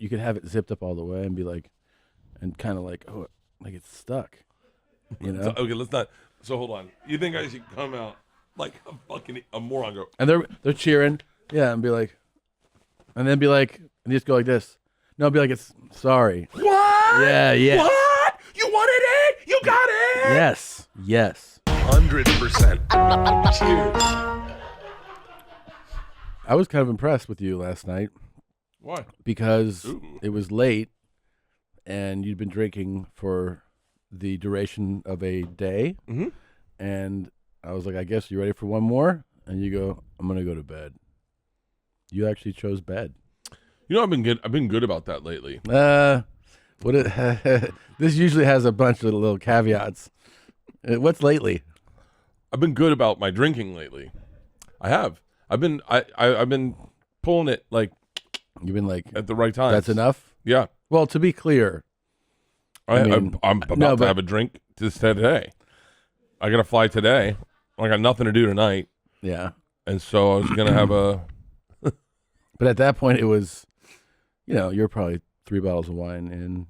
you could have it zipped up all the way and be like, and kind of like, oh, like it's stuck. You know? Okay, let's not. So hold on. You think I should come out like a moron? Go. And they're cheering, yeah, and be like, and then be like, and just go like this. No, be like, it's sorry. What? Yeah, yeah. What? You wanted it? You got it? Yes, yes. 100%. Cheers. I was kind of impressed with you last night. Why? Because it was late, and you'd been drinking for the duration of a day, and I was like, I guess you ready for one more? And you go, I'm gonna go to bed. You actually chose bed. You know, I've been good about that lately. This usually has a bunch of little caveats. What's lately? I've been good about my drinking lately. I have. I've been pulling it like. You've been like at the right time. That's enough. Yeah. Well, to be clear, I'm about to have a drink today. I got to fly today. I got nothing to do tonight. Yeah. And so I was gonna have a. But at that point, it was, you're probably 3 bottles of wine in.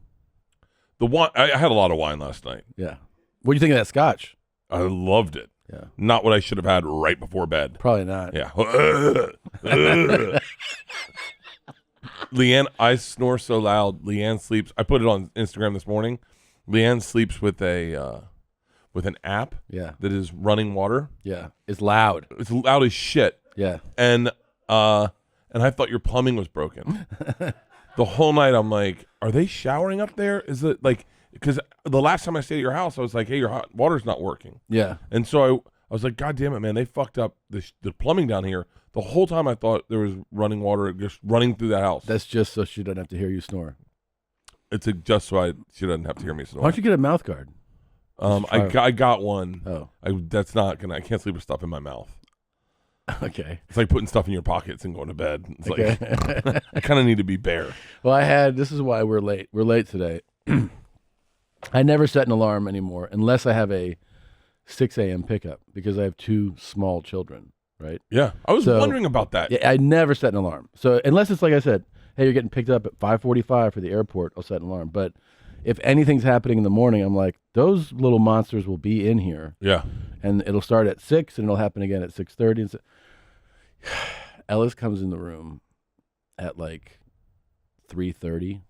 The wine. I had a lot of wine last night. Yeah. What do you think of that scotch? I loved it. Yeah. Not what I should have had right before bed. Probably not. Yeah. Leanne, I snore so loud. Leanne sleeps. I put it on Instagram this morning. Leanne sleeps with an app. Yeah. That is running water. Yeah. It's loud. It's loud as shit. Yeah. And I thought your plumbing was broken. The whole night I'm like, are they showering up there? Is it like, because the last time I stayed at your house, I was like, hey, your hot water's not working. Yeah. And so I was like, God damn it, man, they fucked up the plumbing down here. The whole time I thought there was running water just running through that house. That's just so she doesn't have to hear you snore. It's just so she doesn't have to hear me snore. Why don't you get a mouth guard? I got one. Oh. I can't sleep with stuff in my mouth. Okay. It's like putting stuff in your pockets and going to bed. It's okay. Like, I kind of need to be bare. Well, this is why we're late. We're late today. I never set an alarm anymore unless I have a 6 a.m. pickup because I have 2 small children, right? Yeah. I was wondering about that. Yeah, I never set an alarm. So unless it's like I said, hey, you're getting picked up at 5:45 for the airport, I'll set an alarm. But if anything's happening in the morning, I'm like, those little monsters will be in here. Yeah. And it'll start at 6 and it'll happen again at 6:30. And Ellis comes in the room at like 3:30.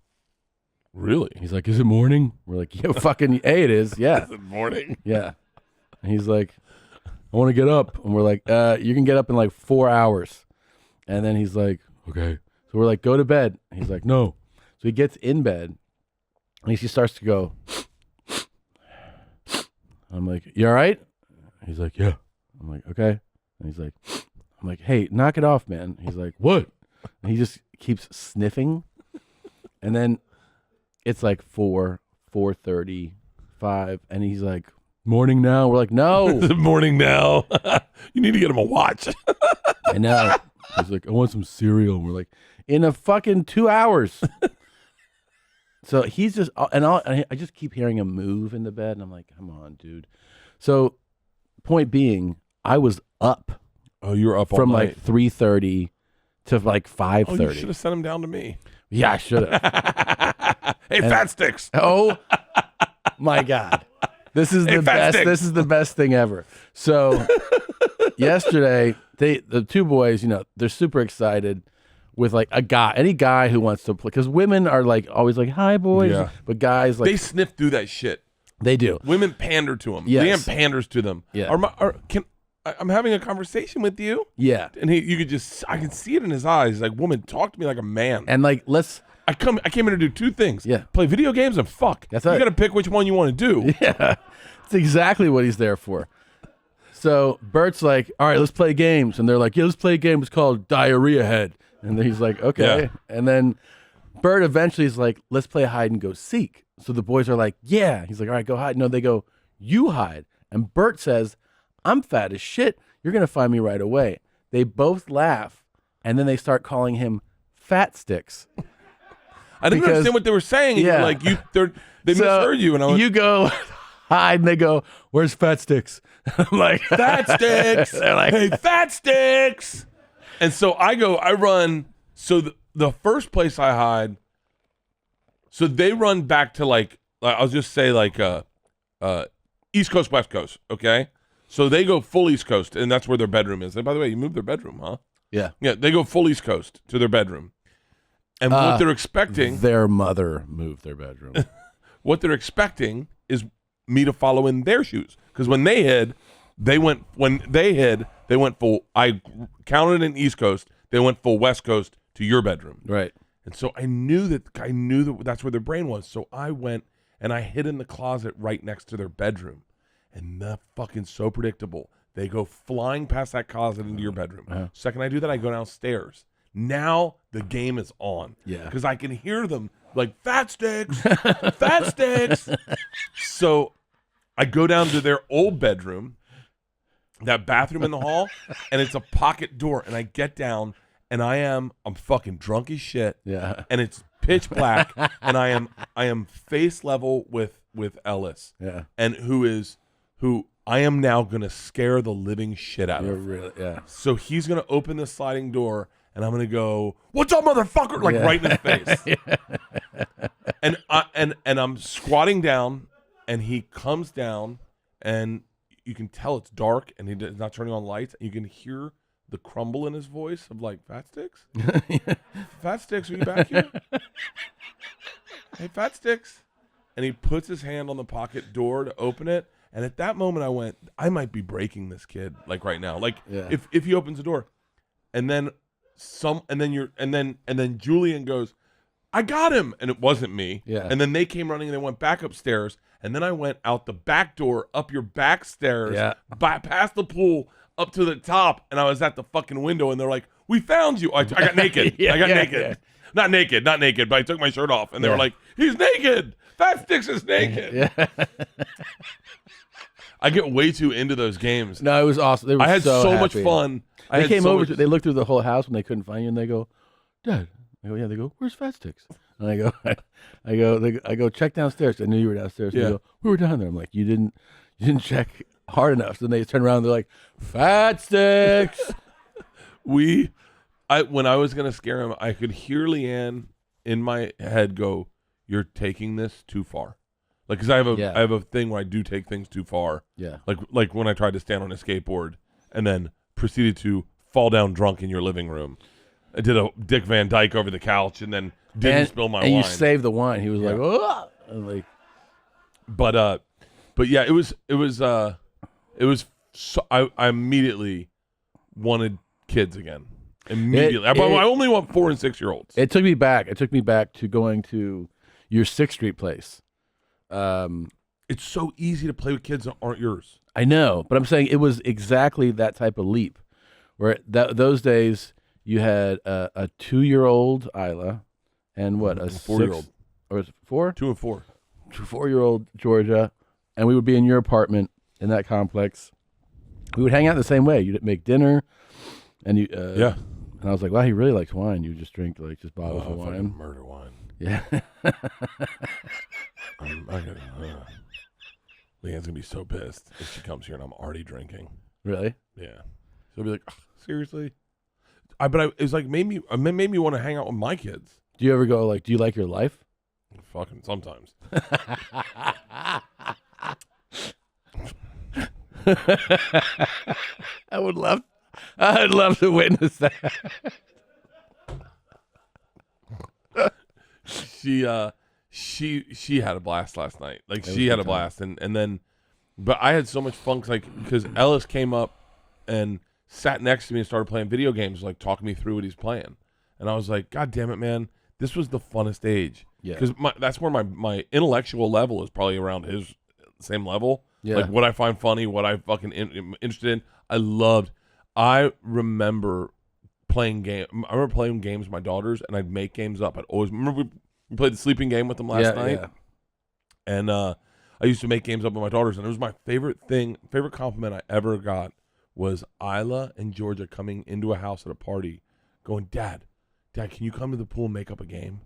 Really? He's like, is it morning? We're like, yeah, fucking A, it is. Yeah. Is it morning? Yeah. And he's like, I want to get up. And we're like, you can get up in like 4 hours. And then he's like, okay. So we're like, go to bed. And he's like, no. So he gets in bed and he starts to go. I'm like, you all right? He's like, yeah. I'm like, okay. And he's like, I'm like, hey, knock it off, man. He's like, what? And he just keeps sniffing. And then it's like 4:30, 5, and he's like, morning now. We're like, no. It's morning now. You need to get him a watch. I know. He's like, I want some cereal. And we're like, in a fucking 2 hours. So he's just, and I just keep hearing him move in the bed, and I'm like, come on, dude. So point being, I was up. Oh, you were up all from night. Like 3:30 to like 5:30. Oh, you should have sent him down to me. Yeah, I should have. Hey, Fat Sticks. Oh my God. This is the best. Sticks. This is the best thing ever. So yesterday, the 2 boys, they're super excited with like any guy who wants to play, because women are like always like, hi boys. Yeah. But guys like, they sniff through that shit. They do. Women pander to them. Yes. Leanne panders to them. Yeah. I'm having a conversation with you. Yeah. And I can see it in his eyes. He's like, woman, talk to me like a man. And like, I came here to do 2 things. Yeah. Play video games and fuck. That's You right. got to pick which one you want to do. Yeah. That's exactly what he's there for. So Bert's like, all right, let's play games. And th's like, yeah, let's play a game. It's called Diarrhea Head. And then he's like, okay. Yeah. And then Bert eventually is like, let's play hide and go seek. So the boys are like, yeah. He's like, all right, go hide. No, they go, you hide. And Bert says, I'm fat as shit. You're going to find me right away. They both laugh, and then they start calling him Fat Sticks. I didn't understand what they were saying. And Yeah. you're like, they misheard you. And I was, you go hide, and they go, where's Fat Sticks? I'm like, Fat Sticks. They're like, hey, Fat Sticks. And so I run. So the first place I hide, So they run back to like I'll just say like East Coast, West Coast. Okay, so they go full East Coast, and that's where their bedroom is. And by the way, you moved their bedroom, huh? Yeah. Yeah, they go full East Coast to their bedroom, and what they're expecting, their mother moved their bedroom. what they're expecting is me to follow in their shoes, because when they hid, they went full. I counted in East Coast. They went full West Coast to your bedroom. Right. And so I knew that that's where their brain was. So I went and I hid in the closet right next to their bedroom. And that's fucking so predictable. They go flying past that closet into your bedroom. Uh-huh. Second I do that, I go downstairs. Now the game is on. Yeah. Because I can hear them like, fat sticks, fat sticks. So I go down to their old bedroom, that bathroom in the hall, and it's a pocket door. And I get down, and I'm fucking drunk as shit. Yeah. And it's pitch black, and I am face level with Ellis. Yeah. And who I am now gonna scare the living shit out You're of. really, yeah. So he's gonna open the sliding door, and I'm gonna go, "What's up, motherfucker?" Like right in his face. And I'm squatting down, and he comes down, and you can tell it's dark, and he's not turning on lights, and you can hear the crumble in his voice of like, fat sticks? Fat sticks, are you back here? Hey, fat sticks. And he puts his hand on the pocket door to open it. And at that moment I went, I might be breaking this kid like right now. Like if he opens the door. And then then Julian goes, I got him. And it wasn't me. Yeah. And then they came running and they went back upstairs. And then I went out the back door, up your back stairs, past the pool, up to the top, and I was at the fucking window, and they're like, "We found you." I got naked. I got naked. Yeah. Not naked, but I took my shirt off, and they were like, "He's naked. Fat Sticks is naked." Yeah. I get way too into those games. No, it was awesome. They were I had so happy. much fun. They came over. They looked through the whole house when they couldn't find you, and they go, "Dad." I go, "Yeah." They go, "Where's Fat Sticks?" And I go, "Check downstairs." I knew you were downstairs. Yeah. They go, "We were down there." I'm like, "You didn't check hard enough." So then they turn around and they're like, Fat Sticks. When I was gonna scare him, I could hear Leanne in my head go, "You're taking this too far." Like, because I have a thing where I do take things too far. Yeah. Like when I tried to stand on a skateboard and then proceeded to fall down drunk in your living room. I did a Dick Van Dyke over the couch and then didn't spill my wine. And you saved the wine. He was like, "Oh," and like. But yeah, it was. So, I immediately wanted kids again. Immediately, I only want 4 and 6 year olds. It took me back. It took me back to going to your 6th Street place. It's so easy to play with kids that aren't yours. I know, but I'm saying it was exactly that type of leap, where those days you had a 2-year-old Isla, and what, a 4-year-old, or was it 4? 2 and 4, 4-year-old Georgia, and we would be in your apartment in that complex. We would hang out the same way. You'd make dinner, and you yeah. And I was like, wow, he really likes wine. You just drink like just bottles of wine. Murder wine. Yeah. Leanne's gonna be so pissed if she comes here and I'm already drinking. Really? Yeah. She'll be like, seriously? It's like made me want to hang out with my kids. Do you ever go like, do you like your life? Fucking sometimes. I'd love to witness that. She had a blast last night. Like she had a blast, and then, but I had so much fun because Ellis came up and sat next to me and started playing video games, like talking me through what he's playing, and I was like, God damn it, man, this was the funnest age. Yeah, because that's where my intellectual level is probably around his same level. Yeah, like what I find funny, what I fucking interested in. I remember playing games with my daughters, and I'd make games up. I'd always remember we played the sleeping game with them last night, and I used to make games up with my daughters, and it was my favorite compliment I ever got was Isla and Georgia coming into a house at a party, going, Dad, can you come to the pool and make up a game?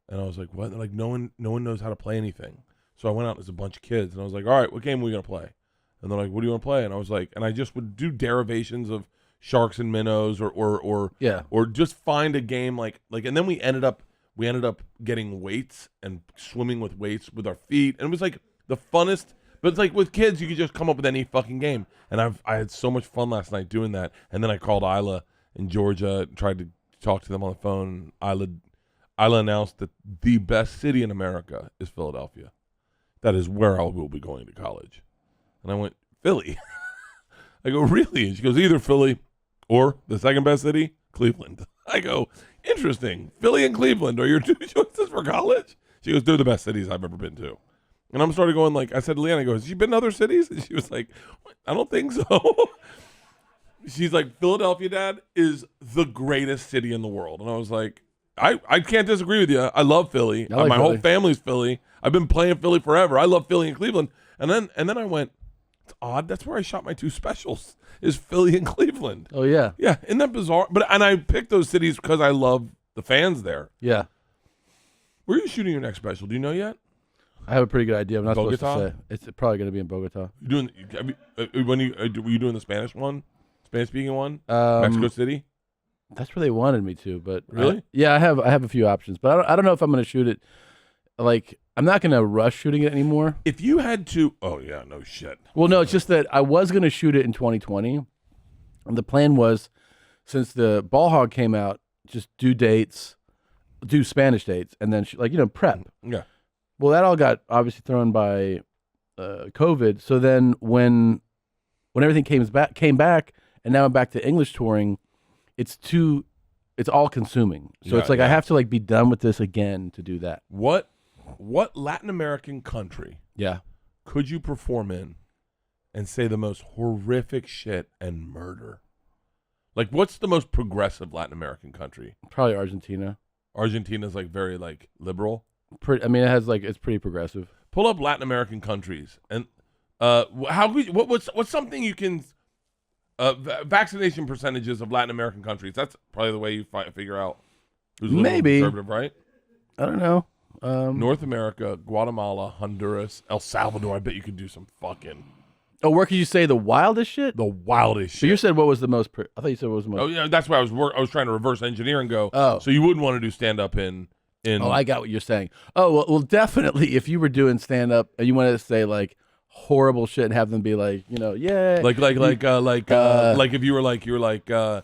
And I was like, what? They're like, no one knows how to play anything. So I went out, there's a bunch of kids, and I was like, all right, what game are we gonna play? And they're like, what do you want to play? And I was like, and I just would do derivations of Sharks and Minnows or just find a game like, and then we ended up we ended up getting weights and swimming with weights with our feet. And it was like the funnest. But it's like with kids, you could just come up with any fucking game. And I had so much fun last night doing that. And then I called Isla in Georgia, tried to talk to them on the phone. Isla announced that the best city in America is Philadelphia. That is where I will be going to college. And I went, Philly? I go, really? And she goes, either Philly or the second best city, Cleveland. I go, interesting. Philly and Cleveland are your two choices for college? She goes, they're the best cities I've ever been to. And I'm started going like, I said to Leanne, I go, has she been to other cities? And she was like, I don't think so. She's like, Philadelphia, Dad, is the greatest city in the world. And I was like, I can't disagree with you. I love Philly. I like My Philly. whole family's Philly. I've been playing Philly forever. I love Philly and Cleveland. And then I went, it's odd. That's where I shot my two specials, is Philly and Cleveland. Oh, yeah. Yeah, isn't that bizarre? And I picked those cities because I love the fans there. Yeah. Where are you shooting your next special? Do you know yet? I have a pretty good idea. I'm not supposed Bogota? to say. It's probably going to be in Bogota. You doing? Were you doing the Spanish one? Spanish speaking one? Um, Mexico City? That's where they wanted me to, but Really? I have a few options, but I don't know if I'm going to shoot it. Like, I'm not going to rush shooting it anymore. If you had to, oh yeah, no shit. Well, no, it's just that I was going to shoot it in 2020, and the plan was, since the Ball Hog came out, just do Spanish dates, and then prep. Yeah. Well, that all got obviously thrown by COVID. So then when everything came back, and now I'm back to English touring, it's all consuming. So Yeah, it's like I have to like be done with this again to do that. What Latin American country Yeah. could you perform in and say the most horrific shit and murder? Like, what's the most progressive Latin American country? Probably Argentina. Argentina's like very like liberal. It's pretty progressive. Pull up Latin American countries and what's something you can vaccination percentages of Latin American countries. That's probably the way you figure out who's a little Maybe. conservative, right? I don't know. North America, Guatemala, Honduras, El Salvador. I bet you could do some fucking Where could you say the wildest shit? the wildest But shit. you said what was the most? I thought you said what was the most. Oh yeah, that's why I was trying to reverse engineer and go. Oh. So you wouldn't want to do stand up in. Oh, I got what you're saying. Oh, well, definitely. If you were doing stand up and you wanted to say like horrible shit and have them be like, yeah, like if you were like hey,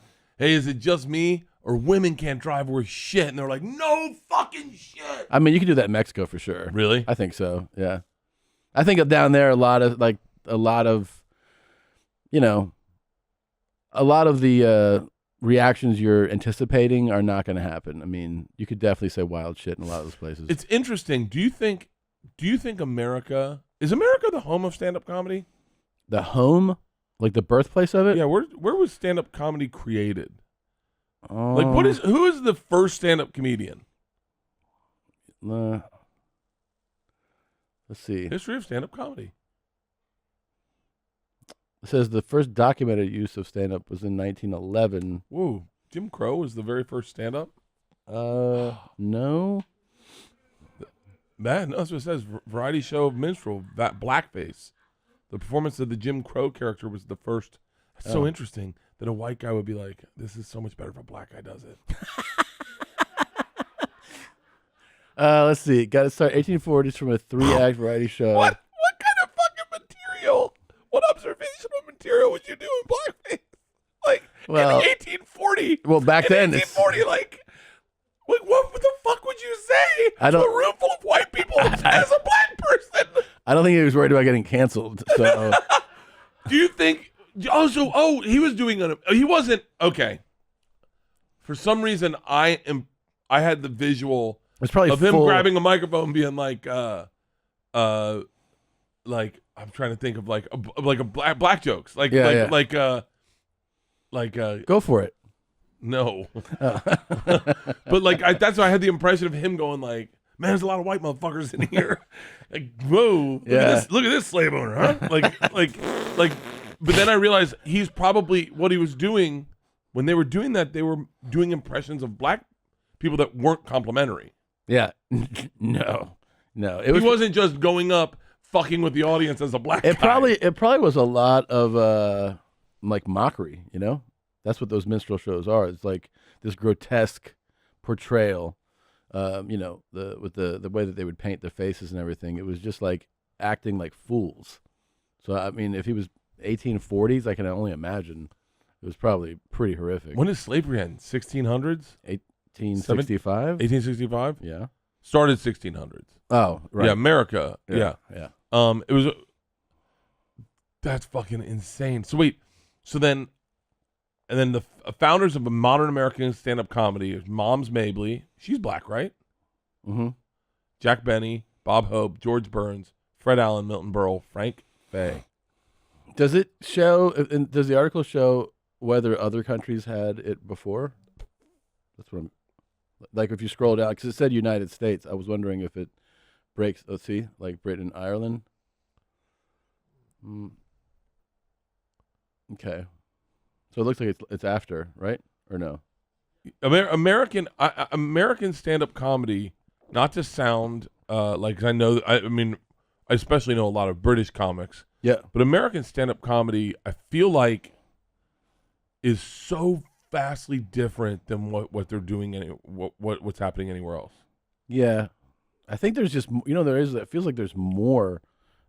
is it just me or women can't drive worth shit? And they're like, no fucking shit. I mean, you could do that in Mexico for sure. Really? I think so. Yeah, I think down there a lot of the reactions you're anticipating are not going to happen. I mean, you could definitely say wild shit in a lot of those places. It's interesting. Do you think America is the home of stand up comedy? The home, like the birthplace of it. Yeah. Where was stand up comedy created? Oh, Like, who is the first stand up comedian? Let's see. History of stand up comedy. It says the first documented use of stand-up was in 1911. Whoa, Jim Crow was the very first stand up. No. Man, that's what it says. Variety show of minstrel, that blackface. The performance of the Jim Crow character was the first. It's so interesting that a white guy would be like, this is so much better if a black guy does it. Let's see. Got to start 1840s from a 3-act variety show. What kind of fucking material? What observational material would you do in blackface? Like, in 1840. Well, back then, 1840, like what the fuck would you say to a room full of white people as a black person? I don't think he was worried about getting canceled. So, do you think? He was doing he wasn't okay. For some reason, I had the visual it's probably of him grabbing a microphone, and being like, like I'm trying to think of like a black jokes, like Go for it. No, but like that's why I had the impression of him going like, man, there's a lot of white motherfuckers in here. Like, whoa, look at this slave owner, huh? like. But then I realized he's probably what he was doing when they were doing that. They were doing impressions of black people that weren't complimentary. Yeah, no, he wasn't just going up fucking with the audience as a black guy. It probably was a lot of like mockery. That's what those minstrel shows are. It's like this grotesque portrayal You know, with the way that they would paint their faces and everything. It was just like acting like fools. So I mean, if he was 1840s, I can only imagine it was probably pretty horrific. When did slavery end? 1600s? 1865. 1865? Yeah. Started 1600s. Oh, right. Yeah, America. Yeah. It was. That's fucking insane. So wait, and then the founders of a modern American stand-up comedy is Moms Mabley. She's black, right? Mm-hmm. Jack Benny, Bob Hope, George Burns, Fred Allen, Milton Berle, Frank Fay. Does it show? Does the article show whether other countries had it before? That's what I'm. Like if you scroll down, because it said United States. I was wondering if it breaks. Let's see, like Britain, Ireland. Okay, so it looks like it's after, right? Or no? American stand-up comedy, not to sound like I know. I mean, I especially know a lot of British comics. Yeah, but American stand-up comedy, I feel like, is so vastly different than what they're doing what's happening anywhere else. Yeah, I think there's just there is. It feels like there's more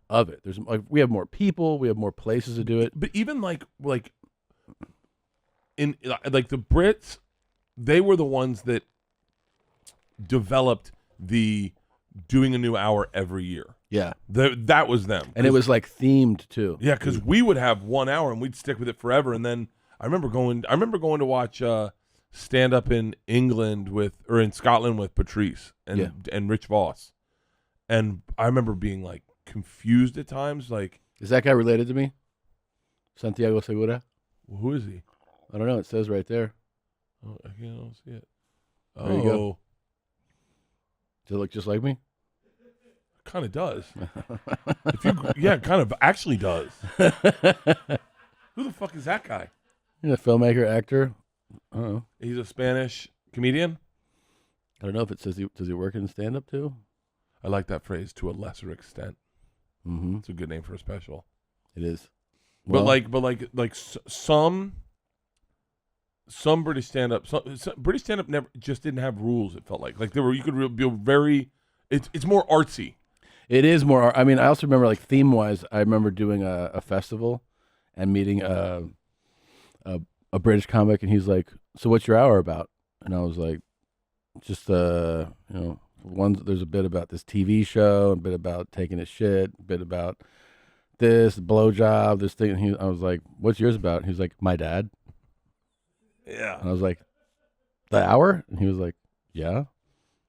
of it. There's like we have more people, we have more places to do it. But even like in like the Brits, they were the ones that developed the doing a new hour every year. Yeah, that was them, and it was like themed too. Yeah, because we would have 1 hour and we'd stick with it forever. And then I remember going to watch stand up in England or in Scotland with Patrice and Rich Voss, and I remember being like confused at times. Like, is that guy related to me? Santiago Segura? Who is he? I don't know. It says right there. Oh, I don't see it. There you go. Does it look just like me? Kind of does. Kind of actually does. Who the fuck is that guy? He's a filmmaker, actor. I don't know. He's a Spanish comedian. I don't know if it says does he work in stand-up too? I like that phrase, to a lesser extent. Mm-hmm. It's a good name for a special. It is. Well, but some British stand-up, British stand-up never just didn't have rules. It felt like you could be very. It's more artsy. It is more. I mean, I also remember like theme-wise. I remember doing a festival and meeting a British comic, and he's like, "So what's your hour about?" And I was like, "Just there's a bit about this TV show, a bit about taking a shit, a bit about this blowjob, this thing." And I was like, "What's yours about?" And he was like, "My dad." Yeah. And I was like, "The hour?" And he was like, "Yeah."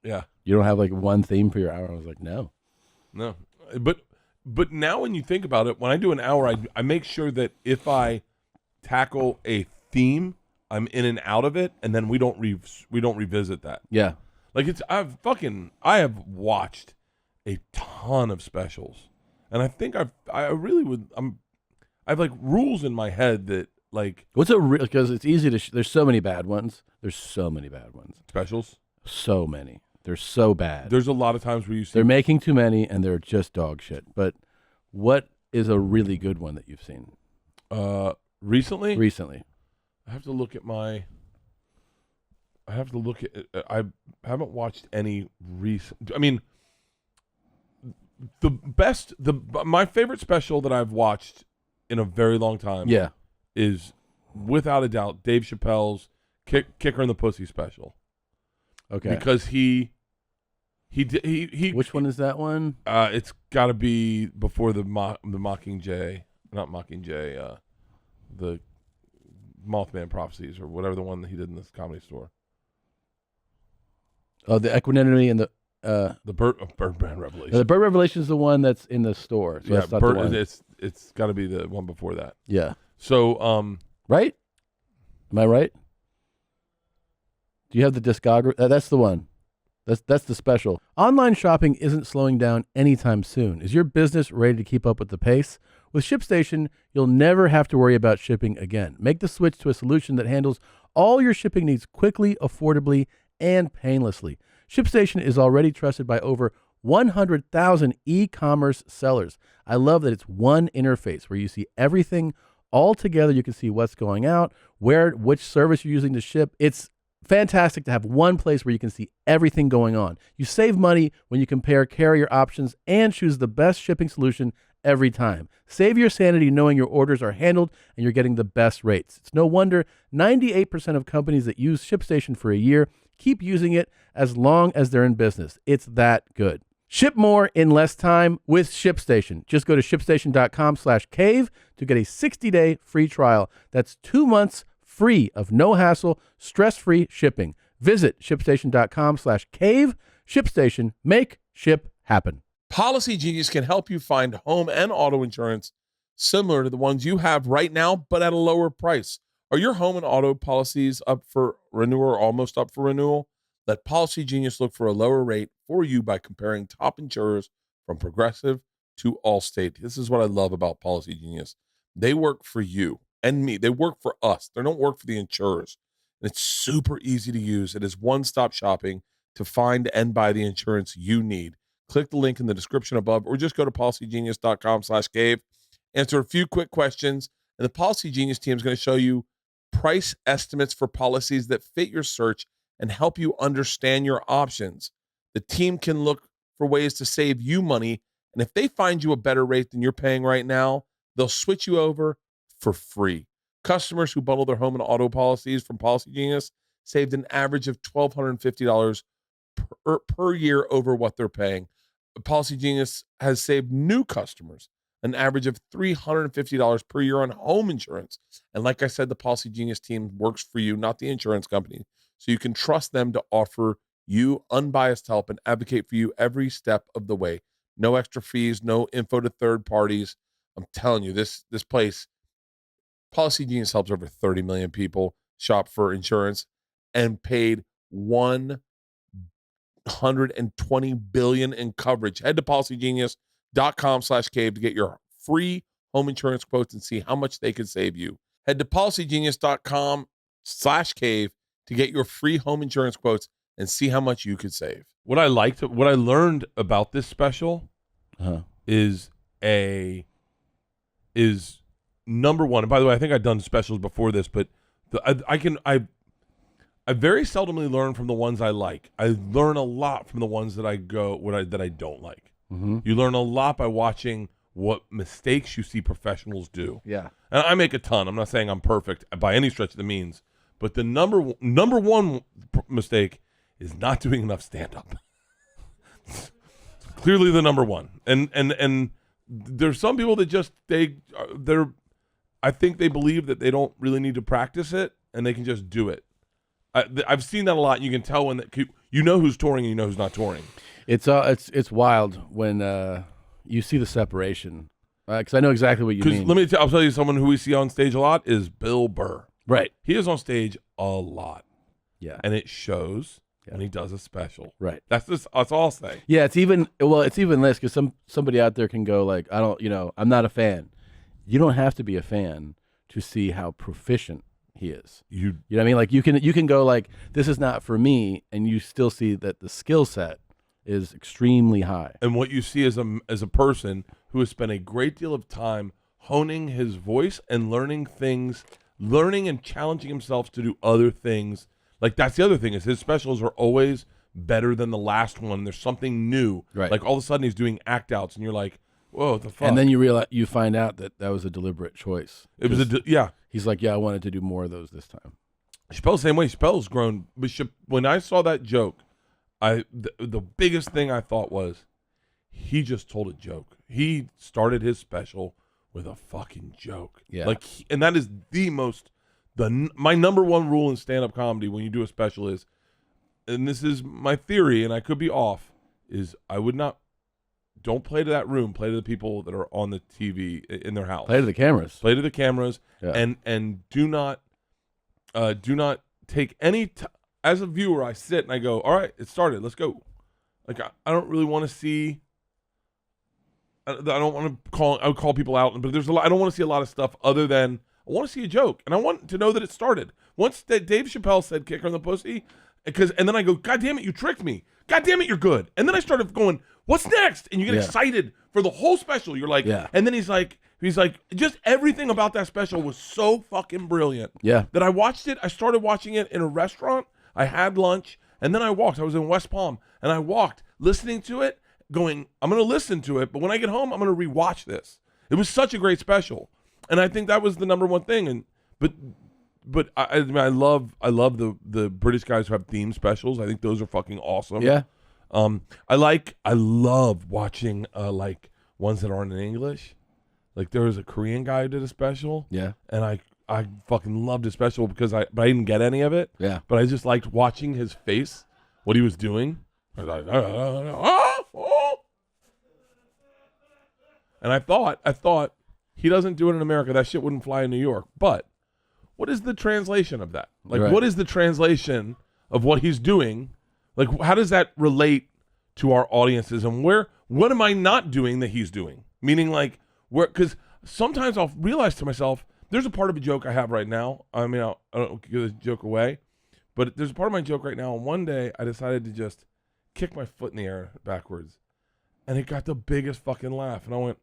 Yeah. You don't have like one theme for your hour? I was like, "No." No. But now when you think about it, when I do an hour, I make sure that if I tackle a theme, I'm in and out of it, and then we don't revisit that. Yeah. Like I have watched a ton of specials, and I think I have like rules in my head that like because it's easy to there's so many bad ones. There's so many bad ones. Specials. So many. They're so bad. There's a lot of times where you see they're making too many and they're just dog shit. But what is a really good one that you've seen? Recently? Recently. I have to look at I haven't watched any recent. I mean, my favorite special that I've watched in a very long time. Yeah. Is without a doubt Dave Chappelle's Kicker in the Pussy special. Okay. Because he which one is that one? It's got to be before the Mockingjay, not Mockingjay, the Mothman Prophecies or whatever the one that he did in this Comedy Store. Oh, the Equanimity and the Birdman Revelation. The Bird Revelation is the one that's in the store. So that's not the one. It's got to be the one before that. Yeah. So right? Am I right? Do you have the discography? That's the one. That's the special. Online shopping isn't slowing down anytime soon. Is your business ready to keep up with the pace? With ShipStation, you'll never have to worry about shipping again. Make the switch to a solution that handles all your shipping needs quickly, affordably, and painlessly. ShipStation is already trusted by over 100,000 e-commerce sellers. I love that it's one interface where you see everything all together. You can see what's going out, which service you're using to ship. It's fantastic to have one place where you can see everything going on. You save money when you compare carrier options and choose the best shipping solution every time. Save your sanity knowing your orders are handled and you're getting the best rates. It's no wonder 98% of companies that use ShipStation for a year keep using it as long as they're in business. It's that good. Ship more in less time with ShipStation. Just go to shipstation.com/cave to get a 60-day free trial. That's 2 months free of no hassle, stress-free shipping. Visit shipstation.com/cave. ShipStation, make ship happen. Policy Genius can help you find home and auto insurance similar to the ones you have right now, but at a lower price. Are your home and auto policies up for renewal or almost up for renewal? Let Policy Genius look for a lower rate for you by comparing top insurers from Progressive to Allstate. This is what I love about Policy Genius. They work for you and me. They work for us. They don't work for the insurers. And it's super easy to use. It is one-stop shopping to find and buy the insurance you need. Click the link in the description above or just go to policygenius.com/cave. Answer a few quick questions, and the Policy Genius team is going to show you price estimates for policies that fit your search and help you understand your options. The team can look for ways to save you money, and if they find you a better rate than you're paying right now, they'll switch you over for free. Customers who bundle their home and auto policies from Policy Genius saved an average of $1,250 per year over what they're paying. Policy Genius has saved new customers an average of $350 per year on home insurance. And like I said, the Policy Genius team works for you, not the insurance company. So you can trust them to offer you unbiased help and advocate for you every step of the way. No extra fees, no info to third parties. I'm telling you, this place, Policy Genius helps over 30 million people shop for insurance and paid $120 billion in coverage. Head to policygenius.com/cave to get your free home insurance quotes and see how much they could save you. Head to policygenius.com/cave to get your free home insurance quotes and see how much you could save. What I learned about this special is number one. And by the way, I think I've done specials before this, but I very seldomly learn from the ones I like. I learn a lot from the ones that I don't like. Mm-hmm. You learn a lot by watching what mistakes you see professionals do. Yeah. And I make a ton. I'm not saying I'm perfect by any stretch of the means, but the number one mistake is not doing enough stand-up. Clearly the number one. And there's some people that just I think they believe that they don't really need to practice it and they can just do it. I've seen that a lot. And you can tell when you know who's touring and you know who's not touring. It's wild when you see the separation, because I know exactly what you mean. I'll tell you, someone who we see on stage a lot is Bill Burr. Right. He is on stage a lot. Yeah. And it shows when he does a special. Right. That's all I'll say. Yeah, it's even less because somebody out there can go like, I'm not a fan. You don't have to be a fan to see how proficient he is. You know what I mean? Like you can go like, this is not for me, and you still see that the skill set is extremely high. And what you see as a person who has spent a great deal of time honing his voice and learning and challenging himself to do other things. Like that's the other thing is his specials are always better than the last one. There's something new. Right. Like all of a sudden he's doing act outs and you're like, whoa, what the fuck? And then you find out that was a deliberate choice. It was yeah. He's like, yeah, I wanted to do more of those this time. Chappelle's the same way. Chappelle's grown. But when I saw that joke, the biggest thing I thought was he just told a joke. He started his special with a fucking joke. Yeah. And that is my number one rule in stand-up comedy when you do a special is, and this is my theory, and I could be off, is don't play to that room. Play to the people that are on the TV in their house. Play to the cameras. Play to the cameras, yeah. and do not take any. As a viewer, I sit and I go, all right, it started. Let's go. Like I don't really want to see. I don't want to call. I would call people out, but there's a lot. I don't want to see a lot of stuff other than I want to see a joke, and I want to know that it started. Once that Dave Chappelle said "kick her in the pussy," and then I go, God damn it, you tricked me. God damn it, you're good. And then I started going, what's next? And you get excited for the whole special. You're like, and then he's like, just everything about that special was so fucking brilliant. Yeah. That I watched it. I started watching it in a restaurant. I had lunch, and then I walked. I was in West Palm, and I walked, listening to it, going, I'm going to listen to it, but when I get home, I'm going to rewatch this. It was such a great special, and I think that was the number one thing. And but I mean, I love the British guys who have theme specials. I think those are fucking awesome. Yeah. I love watching like ones that aren't in English. Like there was a Korean guy who did a special. Yeah. And I fucking loved his special but I didn't get any of it. Yeah. But I just liked watching his face, what he was doing. I was like, and I thought he doesn't do it in America. That shit wouldn't fly in New York. But what is the translation of that? Like, right. What is the translation of what he's doing? Like, how does that relate to our audiences? And what am I not doing that he's doing? Meaning, like, because sometimes I'll realize to myself, there's a part of a joke I have right now. I mean, I don't give this joke away, but there's a part of my joke right now. And one day I decided to just kick my foot in the air backwards, and it got the biggest fucking laugh. And I went,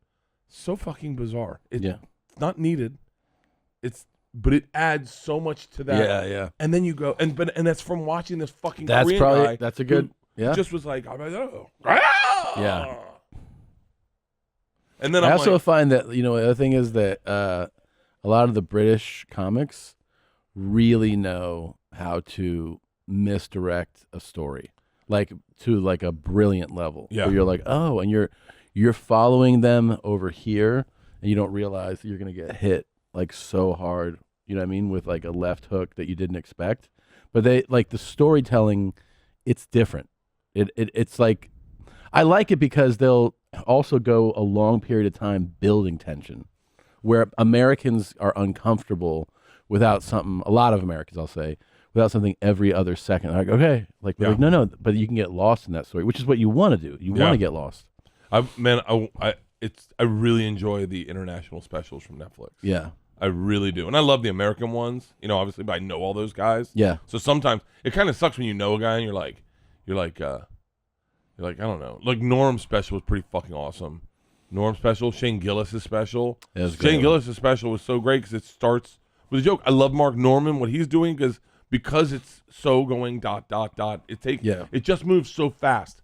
so fucking bizarre. It's not needed. But it adds so much to that. Yeah, yeah. And then you go, and that's from watching this fucking That's Korean probably guy. that's a good. Yeah. Just was like, oh. Yeah. And then I I'm also like, find that the other thing is that a lot of the British comics really know how to misdirect a story, like to like a brilliant level. Yeah. Where you're like, oh, and you're following them over here, and you don't realize that you're gonna get hit like so hard. You know what I mean? With like a left hook that you didn't expect. But they like the storytelling. It's different. It's like I like it because they'll also go a long period of time building tension, where Americans are uncomfortable without something. A lot of Americans, I'll say, without something every other second. Like okay, like no, but you can get lost in that story, which is what you want to do. You want to get lost. I really enjoy the international specials from Netflix. Yeah. I really do. And I love the American ones, obviously, but I know all those guys. Yeah. So sometimes it kind of sucks when you know a guy and you're like, I don't know. Like Norm's special was pretty fucking awesome. Norm's special, Shane Gillis' special. Shane Gillis' special was so great because it starts with a joke. I love Mark Norman, what he's doing, because it's so going ... It just moves so fast.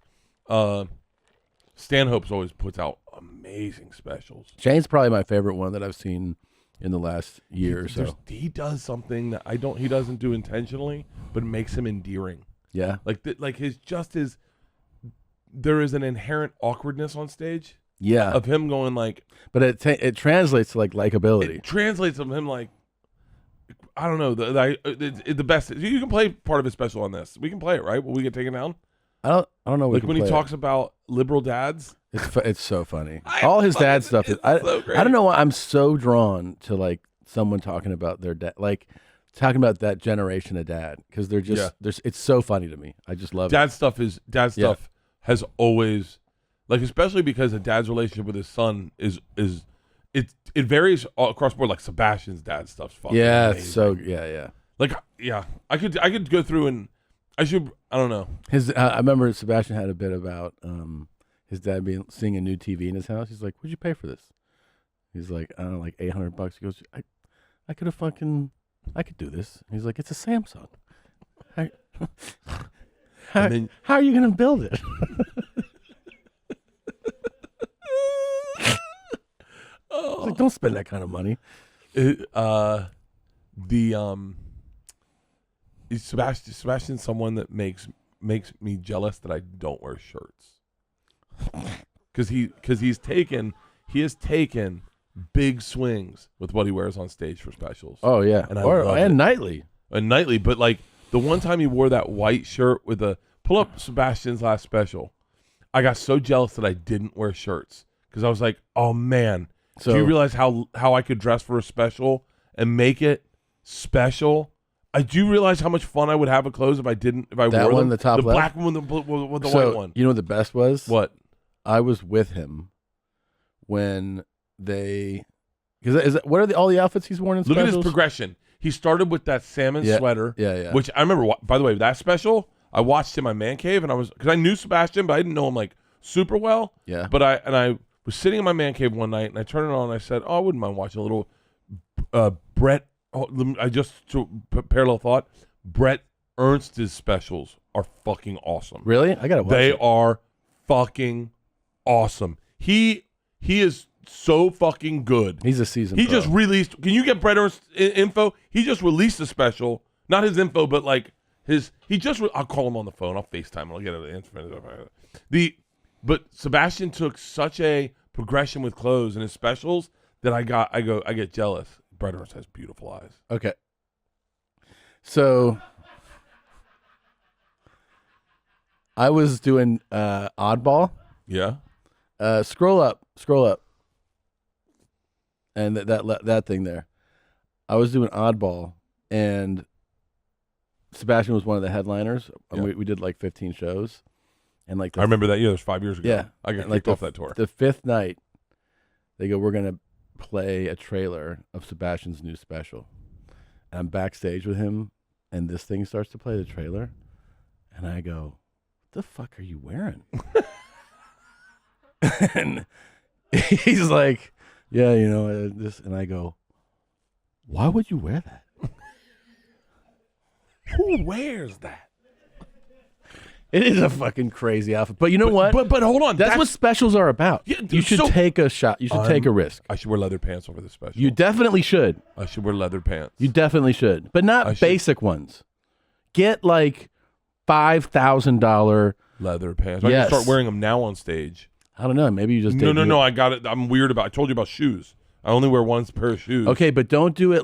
Stanhope's always puts out amazing specials. Shane's probably my favorite one that I've seen in the last year or so. He does something that he doesn't do intentionally, but it makes him endearing. Yeah. There is an inherent awkwardness on stage. Yeah. Of him going like, but it translates to like likability. It translates to him like, I don't know, the best. You can play part of his special on this. We can play it, right? Will we get taken down? I don't know. Like when he talks about liberal dads. It's so funny. All his dad stuff is. So great. I don't know why I'm so drawn to like someone talking about their dad, like talking about that generation of dad, because they're just it's so funny to me. I just love dad stuff. Dad stuff has always, like, especially because a dad's relationship with his son is it varies across the board. Like Sebastian's dad stuff's fucking amazing. It's so yeah. Like I could go through and I don't know. I remember Sebastian had a bit about his dad seeing a new TV in his house. He's like, "What'd you pay for this?" He's like, "I don't know, like $800." He goes, "I could do this." He's like, "It's a Samsung. How are you gonna build it?" Like, don't spend that kind of money. Sebastian's someone that makes me jealous that I don't wear shirts. Because he has taken big swings with what he wears on stage for specials. Oh yeah, and nightly. But like the one time he wore that white shirt with pull up Sebastian's last special, I got so jealous that I didn't wear shirts because I was like, oh man, do you realize how I could dress for a special and make it special? I do realize how much fun I would have with clothes if I wore that one, them. the top the left? black one with the white one. You know what the best was? What? I was with him when they, because what are all the outfits he's worn in Look specials? at his progression. He started with that salmon sweater. Yeah. Which I remember. By the way, that special I watched in my man cave, and because I knew Sebastian, but I didn't know him like super well. Yeah. But I was sitting in my man cave one night, and I turned it on, and I said, "Oh, I wouldn't mind watching a little Brett." I just to parallel thought, Brett Ernst's specials are fucking awesome. Really? I gotta watch They it. are fucking awesome. He is so fucking good. He's a seasoned He pro. just released. Can you get Bret Ernst info? He just released a special. Not his info, but like his. He just. I'll call him on the phone. I'll FaceTime him. I'll get an answer. But Sebastian took such a progression with clothes and his specials that I get jealous. Bret Ernst has beautiful eyes. Okay. So I was doing Oddball. Yeah. Scroll up. And that thing there. I was doing Oddball, and Sebastian was one of the headliners. And we did like 15 shows. And like I remember that. Yeah, it was 5 years ago. Yeah. I got like kicked off that tour. The fifth night, they go, we're going to play a trailer of Sebastian's new special. And I'm backstage with him, and this thing starts to play the trailer. And I go, what the fuck are you wearing? And he's like, yeah, you know, this. And I go, why would you wear that? Who wears that? It is a fucking crazy outfit. But you know what? But hold on. That's what specials are about. Yeah, you should take a shot. You should take a risk. I should wear leather pants over the special. You definitely should. I should wear leather pants. You definitely should. But not basic ones. Get like $5,000 leather pants. I Yes. can start wearing them now on stage. I don't know. Maybe you just No. I got it. I'm weird about. I told you about shoes. I only wear one pair of shoes. Okay, but don't do it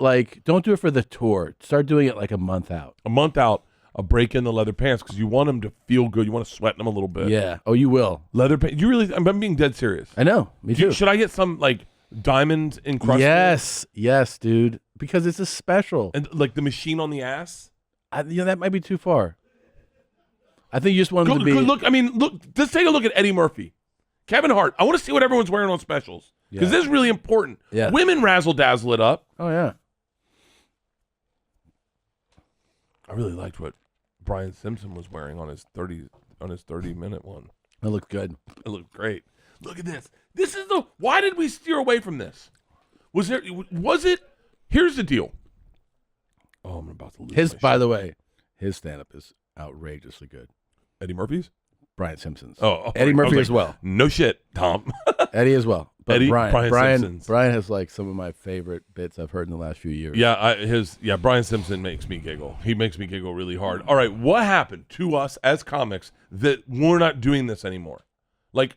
for the tour. Start doing it like a month out. A month out, I'll break in the leather pants because you want them to feel good. You want to sweat in them a little bit. Yeah. Oh, you will. Leather pants. You really? I'm being dead serious. I know. Me too. Should I get some like diamond encrusted? Yes, dude. Because it's a special. And like the machine on the ass. That might be too far. I think you just want them to be. Look. I mean, look. Just take a look at Eddie Murphy, Kevin Hart. I want to see what everyone's wearing on specials because this is really important. Yeah. Women razzle dazzle it up. Oh yeah. I really liked what Brian Simpson was wearing on his 30-minute one. That looked good. It looked great. Look at this. This is the. Why did we steer away from this? Was it? Here's the deal. Oh, I'm about to lose By the way, his stand-up is outrageously good. Eddie Murphy's? Brian Simpson's. Oh, Eddie Murphy as well. No shit, Tom. Eddie as well. But Brian Simpson's. Brian has like some of my favorite bits I've heard in the last few years. Yeah, Brian Simpson makes me giggle. He makes me giggle really hard. All right, what happened to us as comics that we're not doing this anymore? Like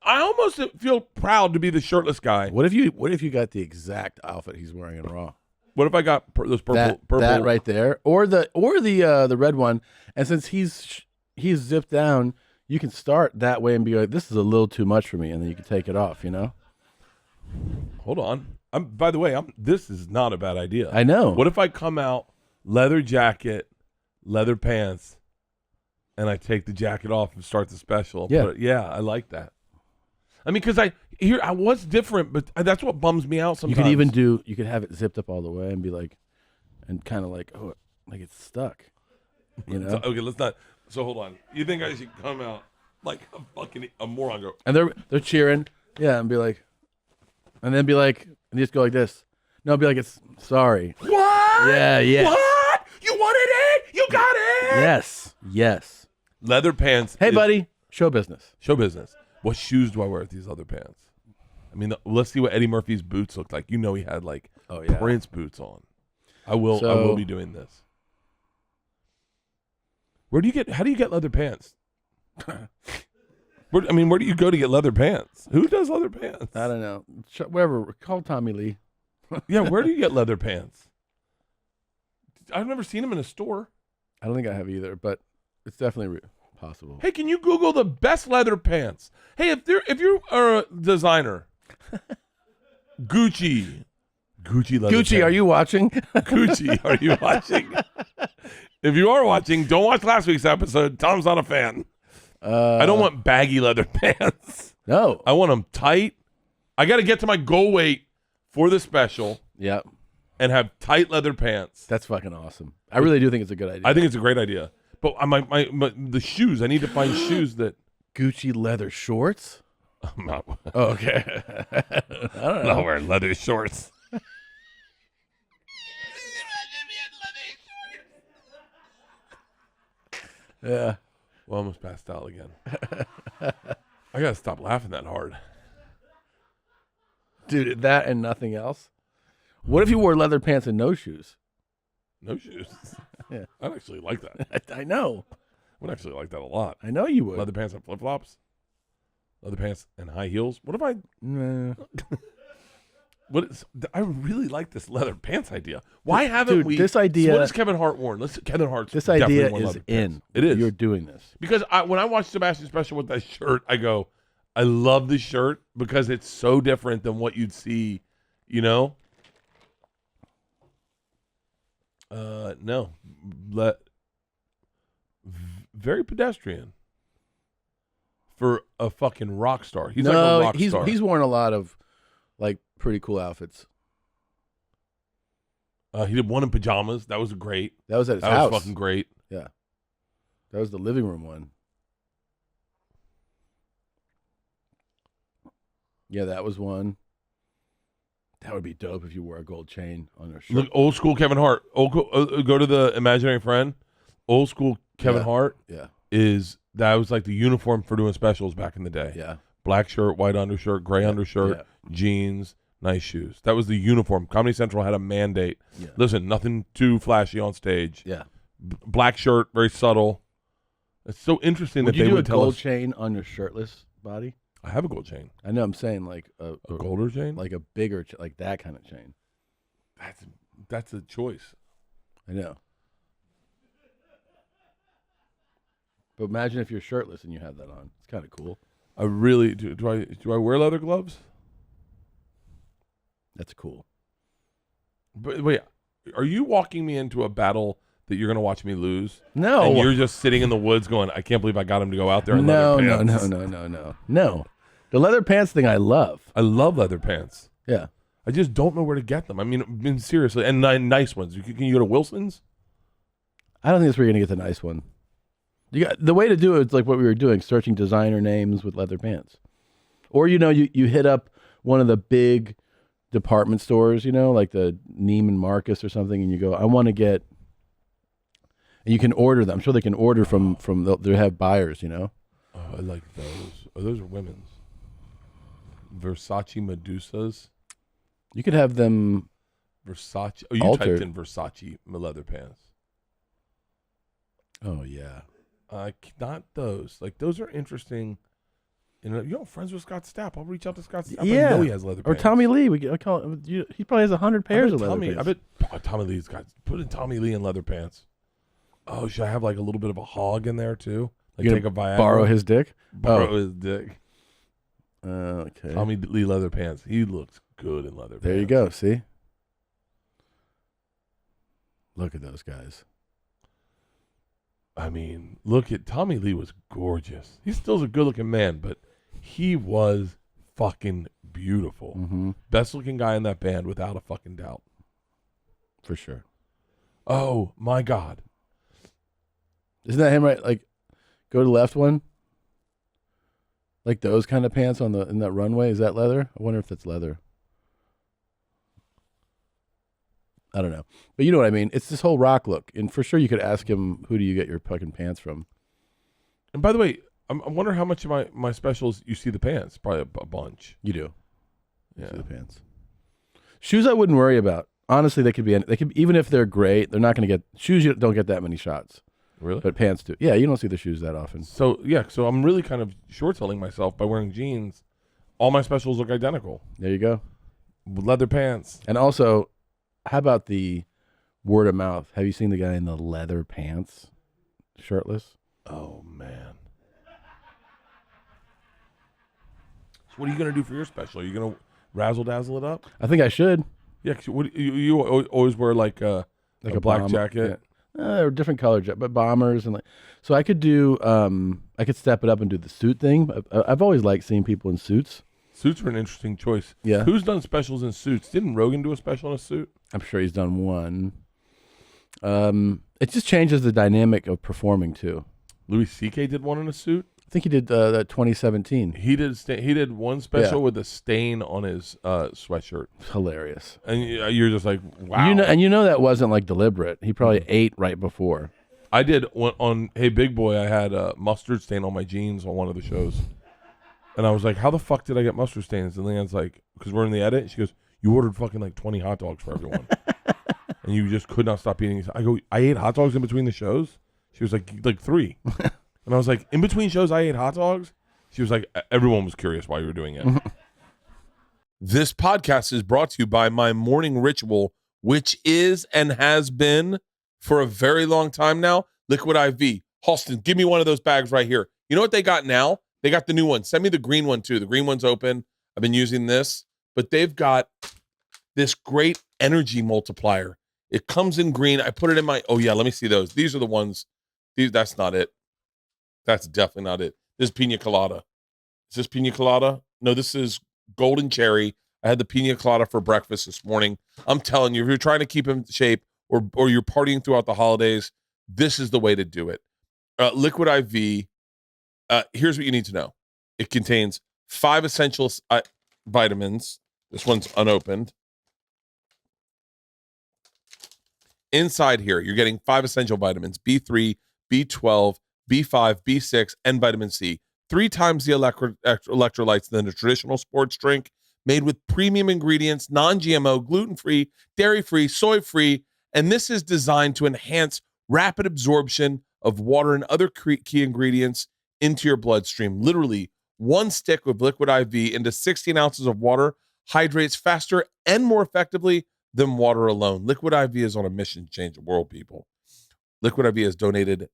I almost feel proud to be the shirtless guy. What if you got the exact outfit he's wearing in Raw? What if I got those purple? That right there, or the red one? And since he's zipped down, you can start that way and be like, "This is a little too much for me," and then you can take it off. You know. Hold on. By the way, this is not a bad idea. I know. What if I come out leather jacket, leather pants, and I take the jacket off and start the special? Yeah. I like that. I mean, because I was different, but that's what bums me out sometimes. You could have it zipped up all the way and be like, and kind of like, oh, like it's stuck. You know? Okay, let's not. So hold on. You think I should come out like a moron? Go. And they're cheering, yeah, and be like, and then be like, and just go like this. No, be like, it's sorry. What? Yeah. What? You wanted it? You got it? Yes. Leather pants. Hey, buddy. Show business. Show business. What shoes do I wear with these leather pants? I mean, let's see what Eddie Murphy's boots look like. You know, he had like Prince boots on. I will be doing this. How do you get leather pants? Where do you go to get leather pants? Who does leather pants? I don't know. Wherever. Call Tommy Lee. Yeah, where do you get leather pants? I've never seen them in a store. I don't think I have either, but it's definitely possible. Hey, can you Google the best leather pants? Hey, if you are a designer, Gucci leather pants. Are you watching? Gucci, are you watching? If you are watching, don't watch last week's episode. Tom's not a fan. I don't want baggy leather pants. No. I want them tight. I got to get to my goal weight for the special. Yep. And have tight leather pants. That's fucking awesome. I really do think it's a good idea. I think it's a great idea. But the shoes, I need to find shoes that... Gucci leather shorts? I'm not... Oh, okay. I don't know. I'm not wearing leather shorts. Yeah. Well, I almost passed out again. I gotta stop laughing that hard. Dude, that and nothing else. What if you wore leather pants and no shoes? No shoes. Yeah. I'd actually like that. I know. I would actually like that a lot. I know you would. Leather pants and flip flops. Leather pants and high heels. What if I? Nah. I really like this leather pants idea. Why haven't Dude, we? this idea. What has Kevin Hart worn? Kevin Hart's. This definitely idea worn is leather in. pants. It is. You're doing this. Because when I watch Sebastian Special with that shirt, I go, I love this shirt because it's so different than what you'd see, you know? No. Very pedestrian for a fucking rock star. He's like a rock star. He's worn a lot of like pretty cool outfits. He did one in pajamas. That was great. That was at his That house. was fucking great. Yeah. That was the living room one. Yeah, that was one. That would be dope if you wore a gold chain on your shirt. Look, old school Kevin Hart. Go to the Imaginary Friend. Old school Kevin Hart Yeah. that was like the uniform for doing specials back in the day. Yeah. Black shirt, white undershirt, gray undershirt, jeans, nice shoes. That was the uniform. Comedy Central had a mandate. Yeah. Listen, nothing too flashy on stage. Yeah. Black shirt, very subtle. It's so interesting Would that you they do would a tell gold us. chain on your shirtless body? I have a gold chain. I know. I'm saying like a Golder chain? like a bigger, like that kind of chain. That's a choice. I know. But imagine if you're shirtless and you have that on. It's kind of cool. I really do. Do I wear leather gloves? That's cool. But wait, are you walking me into a battle that you're going to watch me lose? No. And you're just sitting in the woods going, I can't believe I got him to go out there in No. leather pants. No. The leather pants thing I love. I love leather pants. Yeah. I just don't know where to get them. I mean seriously. And nice ones. Can you go to Wilson's? I don't think that's where you're going to get the nice one. The way to do it is like what we were doing, searching designer names with leather pants. Or, you hit up one of the big department stores, like the Neiman Marcus or something, and you go, I want to get, and you can order them. I'm sure they can order from they have buyers, Oh, I like those. Oh, those are women's. Versace Medusas. You could have them Versace. Oh, you altered. typed in Versace leather pants. Oh, yeah. Not those. Like, those are interesting. Friends with Scott Stapp. I'll reach out to Scott Stapp. Yeah. I know he has leather pants. Or Tommy Lee. I call him, he probably has 100 pairs of leather pants. I bet Tommy Lee's got. Put in Tommy Lee in leather pants. Oh, should I have like a little bit of a hog in there too? Like You take a Viagra. borrow his dick? Borrow his dick. Okay. Tommy Lee leather pants. He looks good in leather pants. There you go. See? Look at those guys. I mean, look at Tommy Lee was gorgeous. He still's a good-looking man, but he was fucking beautiful. Mm-hmm. Best-looking guy in that band, without a fucking doubt. For sure. Oh my God! Isn't that him? Right? Like, go to the left one. Like those kind of pants in that runway. Is that leather? I wonder if that's leather. I don't know, but you know what I mean. It's this whole rock look, and for sure you could ask him, "Who do you get your fucking pants from?" And by the way, I wonder how much of my specials you see the pants. Probably a bunch. You do. Yeah. See the pants. Shoes I wouldn't worry about. Honestly, they could even if they're great, they're not going to get shoes. You don't get that many shots. Really? But pants do. Yeah, you don't see the shoes that often. So I'm really kind of short-selling myself by wearing jeans. All my specials look identical. There you go. Leather pants. And also, how about the word of mouth? Have you seen the guy in the leather pants, shirtless? Oh man. So what are you gonna do for your special? Are you gonna razzle dazzle it up? I think I should. Yeah. 'Cause you always wear like a black bomber. jacket. Yeah. They're different color but bombers and so I could do I could step it up and do the suit thing. I've always liked seeing people in suits. Suits are an interesting choice. Yeah. Who's done specials in suits? Didn't Rogan do a special in a suit? I'm sure he's done one. It just changes the dynamic of performing too. Louis C.K. did one in a suit. I think he did that 2017. He did one special Yeah. with a stain on his sweatshirt, Hilarious. and you're just like, wow. You know that wasn't like deliberate. He probably ate right before. I did on Hey Big Boy. I had a mustard stain on my jeans on one of the shows, and I was like, "How the fuck did I get mustard stains?" And Leanne's like, "Because we're in the edit." She goes, "You ordered fucking like 20 hot dogs for everyone, and you just could not stop eating." I go, "I ate hot dogs in between the shows." She was like 3, and I was like, "In between shows, I ate hot dogs." She was like, "Everyone was curious why you were doing it." This podcast is brought to you by my morning ritual, which is and has been for a very long time now, Liquid IV. Halston, give me one of those bags right here. You know what they got now? They got the new one. Send me the green one, too. The green one's open. I've been using this. But they've got this great energy multiplier. It comes in green. I put it in my... Oh, yeah, let me see those. These are the ones... That's not it. That's definitely not it. This is pina colada. Is this pina colada? No, this is golden cherry. I had the pina colada for breakfast this morning. I'm telling you, if you're trying to keep in shape or you're partying throughout the holidays, this is the way to do it. Liquid IV, here's what you need to know. It contains 5 essential vitamins. This one's unopened. Inside here, you're getting 5 essential vitamins, B3, B12, B5, B6, and vitamin C. 3 times the electrolytes than a traditional sports drink, made with premium ingredients, non-GMO, gluten-free, dairy-free, soy-free, and this is designed to enhance rapid absorption of water and other key ingredients into your bloodstream. Literally, 1 stick of Liquid IV into 16 ounces of water hydrates faster and more effectively than water alone. Liquid IV is on a mission to change the world, people. Liquid IV has donated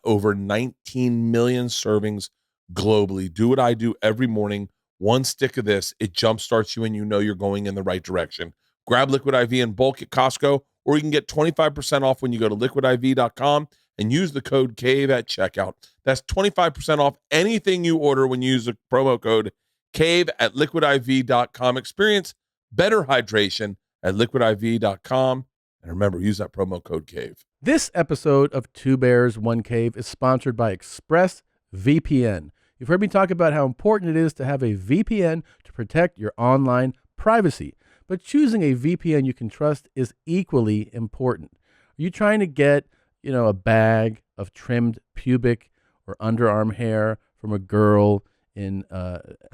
over 19 million servings globally. Do what I do every morning. 1 stick of this, it jumpstarts you and you know you're going in the right direction. Grab Liquid IV in bulk at Costco, or you can get 25% off when you go to liquidiv.com and use the code CAVE at checkout. That's 25% off anything you order when you use the promo code CAVE at liquidiv.com. Experience better hydration at liquidiv.com. And remember, use that promo code CAVE. This episode of Two Bears, One Cave is sponsored by ExpressVPN. You've heard me talk about how important it is to have a VPN to protect your online privacy. But choosing a VPN you can trust is equally important. Are you trying to get, a bag of trimmed pubic or underarm hair from a girl in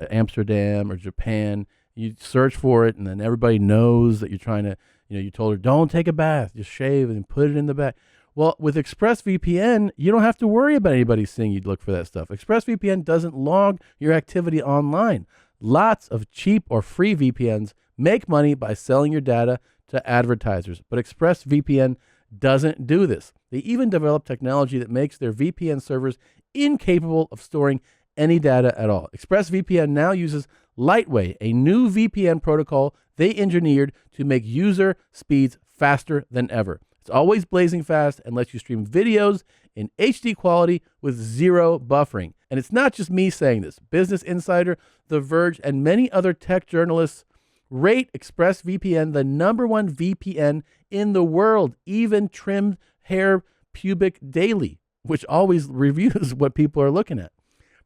Amsterdam or Japan? You search for it, and then everybody knows that you're trying to, you told her, don't take a bath, just shave and put it in the bag. Well, with ExpressVPN, you don't have to worry about anybody seeing you look for that stuff. ExpressVPN doesn't log your activity online. Lots of cheap or free VPNs make money by selling your data to advertisers, but ExpressVPN doesn't do this. They even develop technology that makes their VPN servers incapable of storing any data at all. ExpressVPN now uses Lightway, a new VPN protocol they engineered to make user speeds faster than ever. It's always blazing fast and lets you stream videos in HD quality with 0 buffering. And it's not just me saying this. Business Insider, The Verge, and many other tech journalists rate ExpressVPN the #1 VPN in the world, even trimmed hair pubic daily, which always reviews what people are looking at.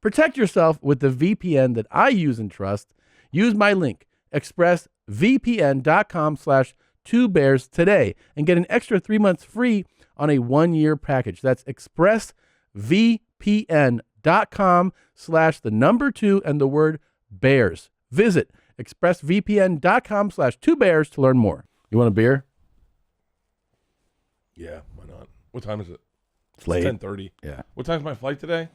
Protect yourself with the VPN that I use and trust. Use my link, expressvpn.com/2bears today and get an extra 3 months free on a 1-year package. That's expressvpn.com/2 and the word bears. Visit expressvpn.com/2bears to learn more. You want a beer? Yeah, why not? What time is it? It's late. 10:30. Yeah. What time's my flight today?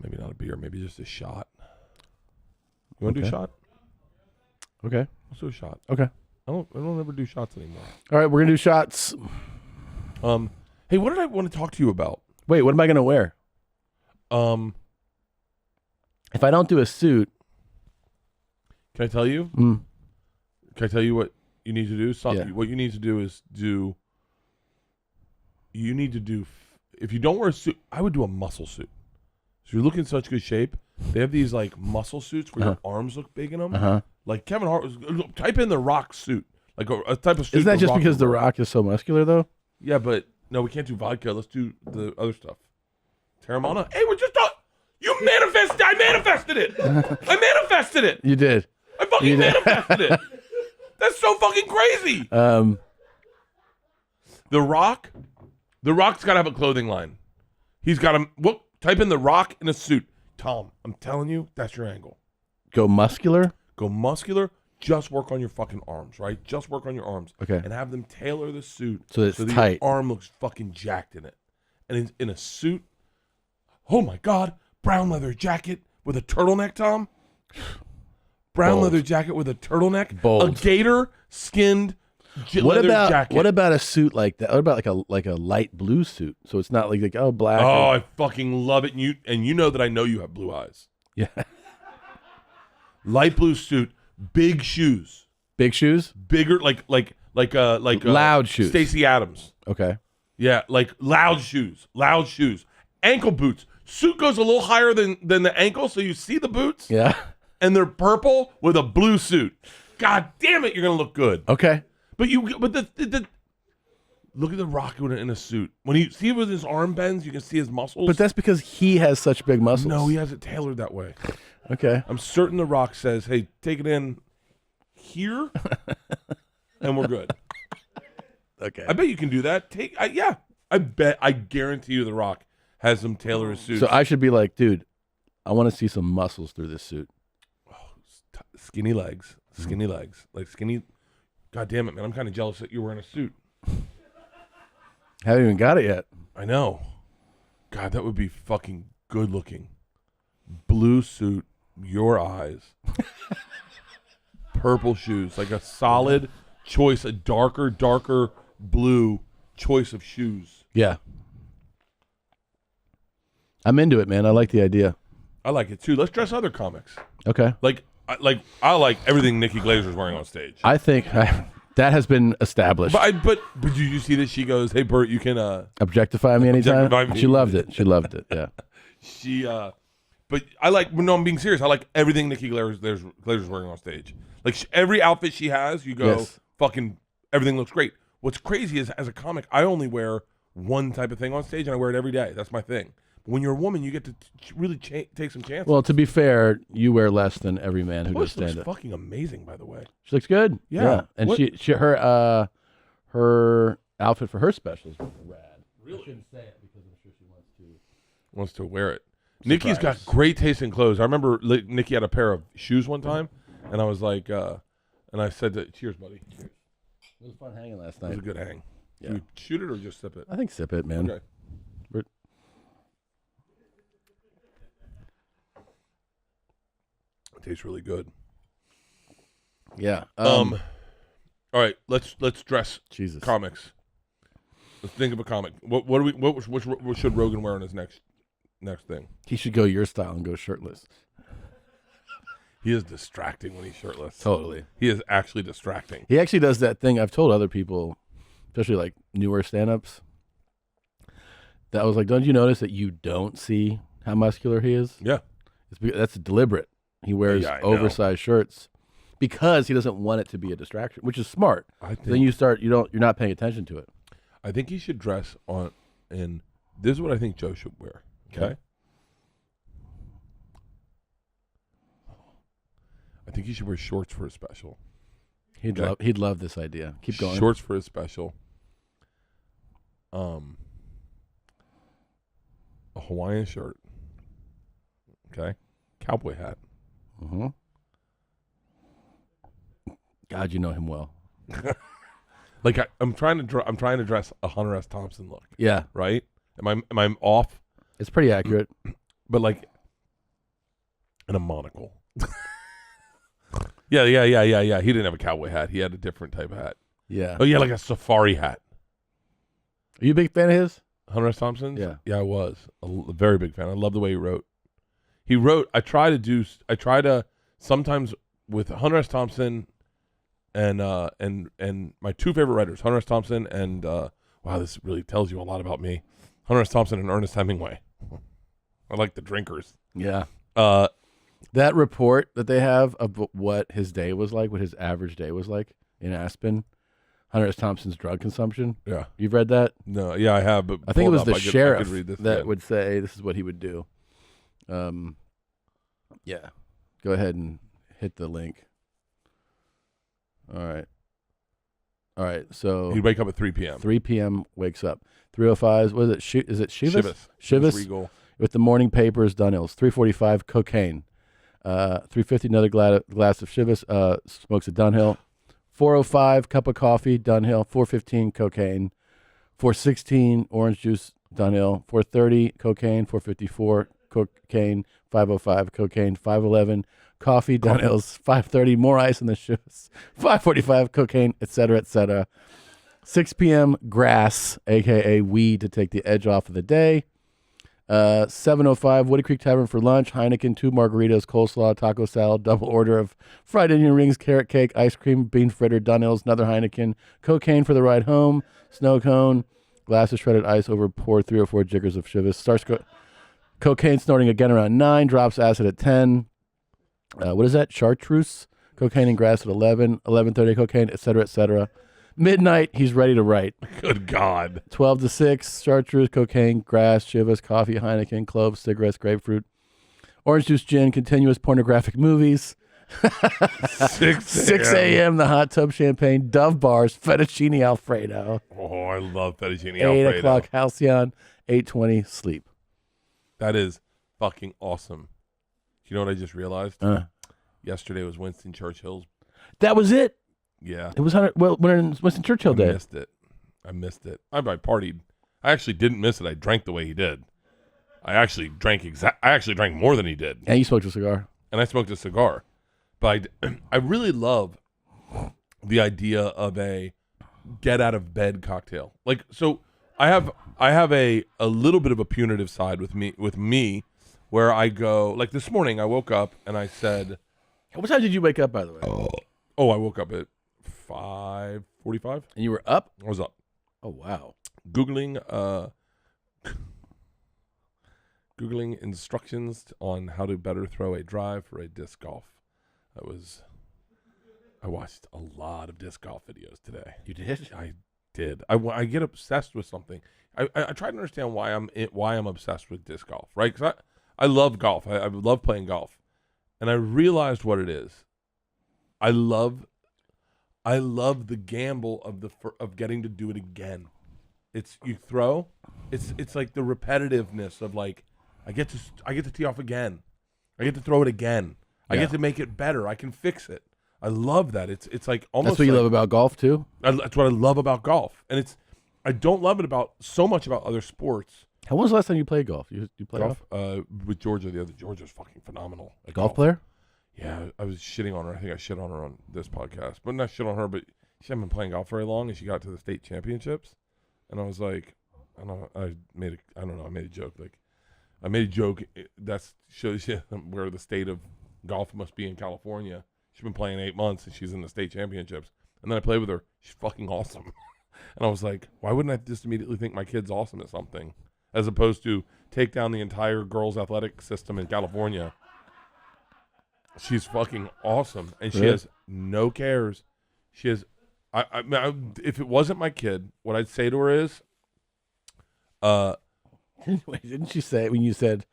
Maybe not a beer, maybe just a shot. You want to do a shot? Okay. Let's do a shot. Okay. I don't ever do shots anymore. All right, we're going to do shots. Hey, what did I want to talk to you about? Wait, what am I going to wear? If I don't do a suit. Can I tell you? Mm. Can I tell you what you need to do? Yeah. What you need to do is if you don't wear a suit, I would do a muscle suit. So you're looking in such good shape. They have these like muscle suits where your arms look big in them. Like Kevin Hart type in the Rock suit, like a type of suit. Isn't that just because The Rock is so muscular though? Yeah, but no, we can't do vodka. Let's do the other stuff. Terramana. Hey, we're just you manifested. I manifested it. I manifested it. You did. I fucking manifested it. That's so fucking crazy. The Rock's got to have a clothing line. He's got to type in The Rock in a suit. Tom, I'm telling you, that's your angle. Go muscular. Go muscular. Just work on your fucking arms, right? Just work on your arms. Okay. And have them tailor the suit So it's that tight. your arm looks fucking jacked in it. And in a suit, oh my God, brown leather jacket with a turtleneck, Tom. Brown Bold. leather jacket with a turtleneck. Bold. A gator skinned leather jacket. What about a suit like that? What about like a light blue suit? So it's not like oh black. Oh, I fucking love it. And you know that I know you have blue eyes. Yeah. Light blue suit, big shoes. Big shoes. Bigger like Loud shoes. Stacey Adams. Okay. Yeah, like loud shoes. Ankle boots. Suit goes a little higher than the ankle, so you see the boots. Yeah. And they're purple with a blue suit. God damn it, you're gonna look good. Okay. But the look at The Rock in a suit. When you see with his arm bends, you can see his muscles. But that's because he has such big muscles. no, he has it tailored that way. Okay. I'm certain The Rock says, "Hey, take it in here, and we're good." Okay. I bet you can do that. I guarantee you The Rock has some tailor his suits. So I should be like, dude, I want to see some muscles through this suit. Skinny legs. Like skinny. God damn it, man. I'm kind of jealous that you're wearing a suit. Haven't even got it yet. I know. God, that would be fucking good looking. Blue suit, your eyes. Purple shoes. Like a solid choice, a darker blue choice of shoes. Yeah. I'm into it, man. I like the idea. I like it too. Let's dress other comics. Okay. I like everything Nikki Glazer's wearing on stage. I think that has been established. But did you see that she goes, "Hey Bert, you can Objectify me anytime." Objectify me. She loved it. Yeah. But I like. No, I'm being serious. I like everything Nikki Glazer's wearing on stage. Like every outfit she has, you go, Yes. fucking everything looks great. What's crazy is, as a comic, I only wear one type of thing on stage, and I wear it every day. That's my thing. But when you're a woman, you get to really take some chances. Well, to be fair, you wear less than every man who does She looks stand up. fucking amazing, by the way. She looks good. Yeah. And What- her outfit for her special is rad. Really? I shouldn't say it because I'm sure she Wants to wear it. Nikki's got Surprise. great taste in clothes. I remember Nikki had a pair of shoes one time, and I was like, and I said, "Cheers, buddy." Cheers. It was fun hanging last It night. was a good hang. Yeah. Should we shoot it or just sip it? I think sip it, man. Okay. It tastes really good. Yeah. All right, let's dress Jesus. comics. Let's think of a comic. What should Rogan wear on his next thing? He should go your style and go shirtless. He is distracting when he's shirtless. Totally. He is actually distracting. He actually does that thing. I've told other people, especially like newer stand-ups, that was like, don't you notice that you don't see how muscular he is? Yeah. That's deliberate. He wears Yeah, I know. oversized shirts because he doesn't want it to be a distraction, which is smart. I Then you're not paying attention to it. I think he should dress on, and this is what I think Joe should wear. Okay. I think he should wear shorts for a special. He'd love this idea. Keep going. Shorts for a special. A Hawaiian shirt. Okay. Cowboy hat. Mm-hmm. God, you know him well. Like I'm trying to dress a Hunter S. Thompson look. Yeah, Right? Am I off? it's pretty accurate. But like, and a monocle. Yeah. He didn't have a cowboy hat. He had a different type of hat. Yeah. Oh yeah, like a safari hat. Are you a big fan of his? Hunter S. Thompson's? Yeah. Yeah, I was a very big fan. I love the way he wrote. I try to sometimes with Hunter S. Thompson and my two favorite writers, Hunter S. Thompson and wow, this really tells you a lot about me. Hunter S. Thompson and Ernest Hemingway. I like the drinkers. Yeah. Uh, That report that they have of what his day was like, what his average day was like in Aspen, Hunter S. Thompson's drug consumption. yeah. You've read that? No, yeah, I have, but I think it pull was up. the I could sheriff read this that again. would say this is what he would do. Yeah. Go ahead and hit the link. All right. So He'd wake up at 3 p.m. 3 p.m. wakes up. 3:05. What is it? Is it Shivas? Shivas Regal. With the morning papers, Dunhills. 3:45. Cocaine. 3:50. Another glass of Shivas. Smokes a Dunhill. 4:05. Cup of coffee. Dunhill. 4:15. Cocaine. 4:16. Orange juice. Dunhill. 4:30. Cocaine. 4:54. Cocaine. 5:05. Cocaine. 5:11. Coffee. Dunhills. 5:30. More ice in the Shivas. 5:45. Cocaine. Etc. Etc. 6 p.m. Grass, a.k.a. weed, to take the edge off of the day. 7:05, Woody Creek Tavern for lunch. Heineken, 2 margaritas, coleslaw, taco salad, double order of fried onion rings, carrot cake, ice cream, bean fritter, Dunhills, another Heineken, cocaine for the ride home, snow cone, glass of shredded ice over pour 3 or 4 jiggers of Chivas. Starts cocaine snorting again around 9, drops acid at 10. What is that? Chartreuse, cocaine and grass at 11, 11:30 cocaine, etc., etc. Midnight, he's ready to write. Good God. 12 to 6, chartreuse, cocaine, grass, Chivas, coffee, Heineken, cloves, cigarettes, grapefruit, orange juice, gin, continuous pornographic movies. 6 a.m., the hot tub champagne, Dove bars, fettuccine Alfredo. Oh, I love fettuccine 8 Alfredo. 8 o'clock, halcyon, 8:20, sleep. That is fucking awesome. You know what I just realized? Yesterday was Winston Churchill's. That was it. Yeah. It was Winston Churchill Day. I missed it. I partied. I actually didn't miss it. I drank the way he did. I actually drank more than he did. And you smoked a cigar. And I smoked a cigar. But I really love the idea of a get out of bed cocktail. Like, so I have a little bit of a punitive side with me where I go, like this morning I woke up and I said, what time did you wake up, by the way? Oh, I woke up at 5:45. And you were up? I was up. Oh, wow. Googling instructions on how to better throw a drive for a disc golf. I watched a lot of disc golf videos today. You did? I did. I get obsessed with something. I try to understand why I'm obsessed with disc golf, right? Because I love golf. I love playing golf. And I realized what it is. I love the gamble of getting to do it again. It's you throw. It's like the repetitiveness of like I get to tee off again. I get to throw it again. I get to make it better. I can fix it. I love that. It's like almost. That's what you love about golf too. That's what I love about golf, and I don't love it so much about other sports. When was the last time you played golf? You played golf? With Georgia. Georgia's fucking phenomenal. A golf player? Yeah, I was shitting on her. I think I shit on her on this podcast, but not shit on her. But she hadn't been playing golf very long, and she got to the state championships, and I was like, I don't know. I made a joke. Like, I made a joke that shows you where the state of golf must be in California. She's been playing 8 months, and she's in the state championships. And then I played with her. She's fucking awesome. And I was like, why wouldn't I just immediately think my kid's awesome at something, as opposed to take down the entire girls' athletic system in California? She's fucking awesome, and she has no cares. She has. If it wasn't my kid, what I'd say to her is, Wait, didn't she say when you said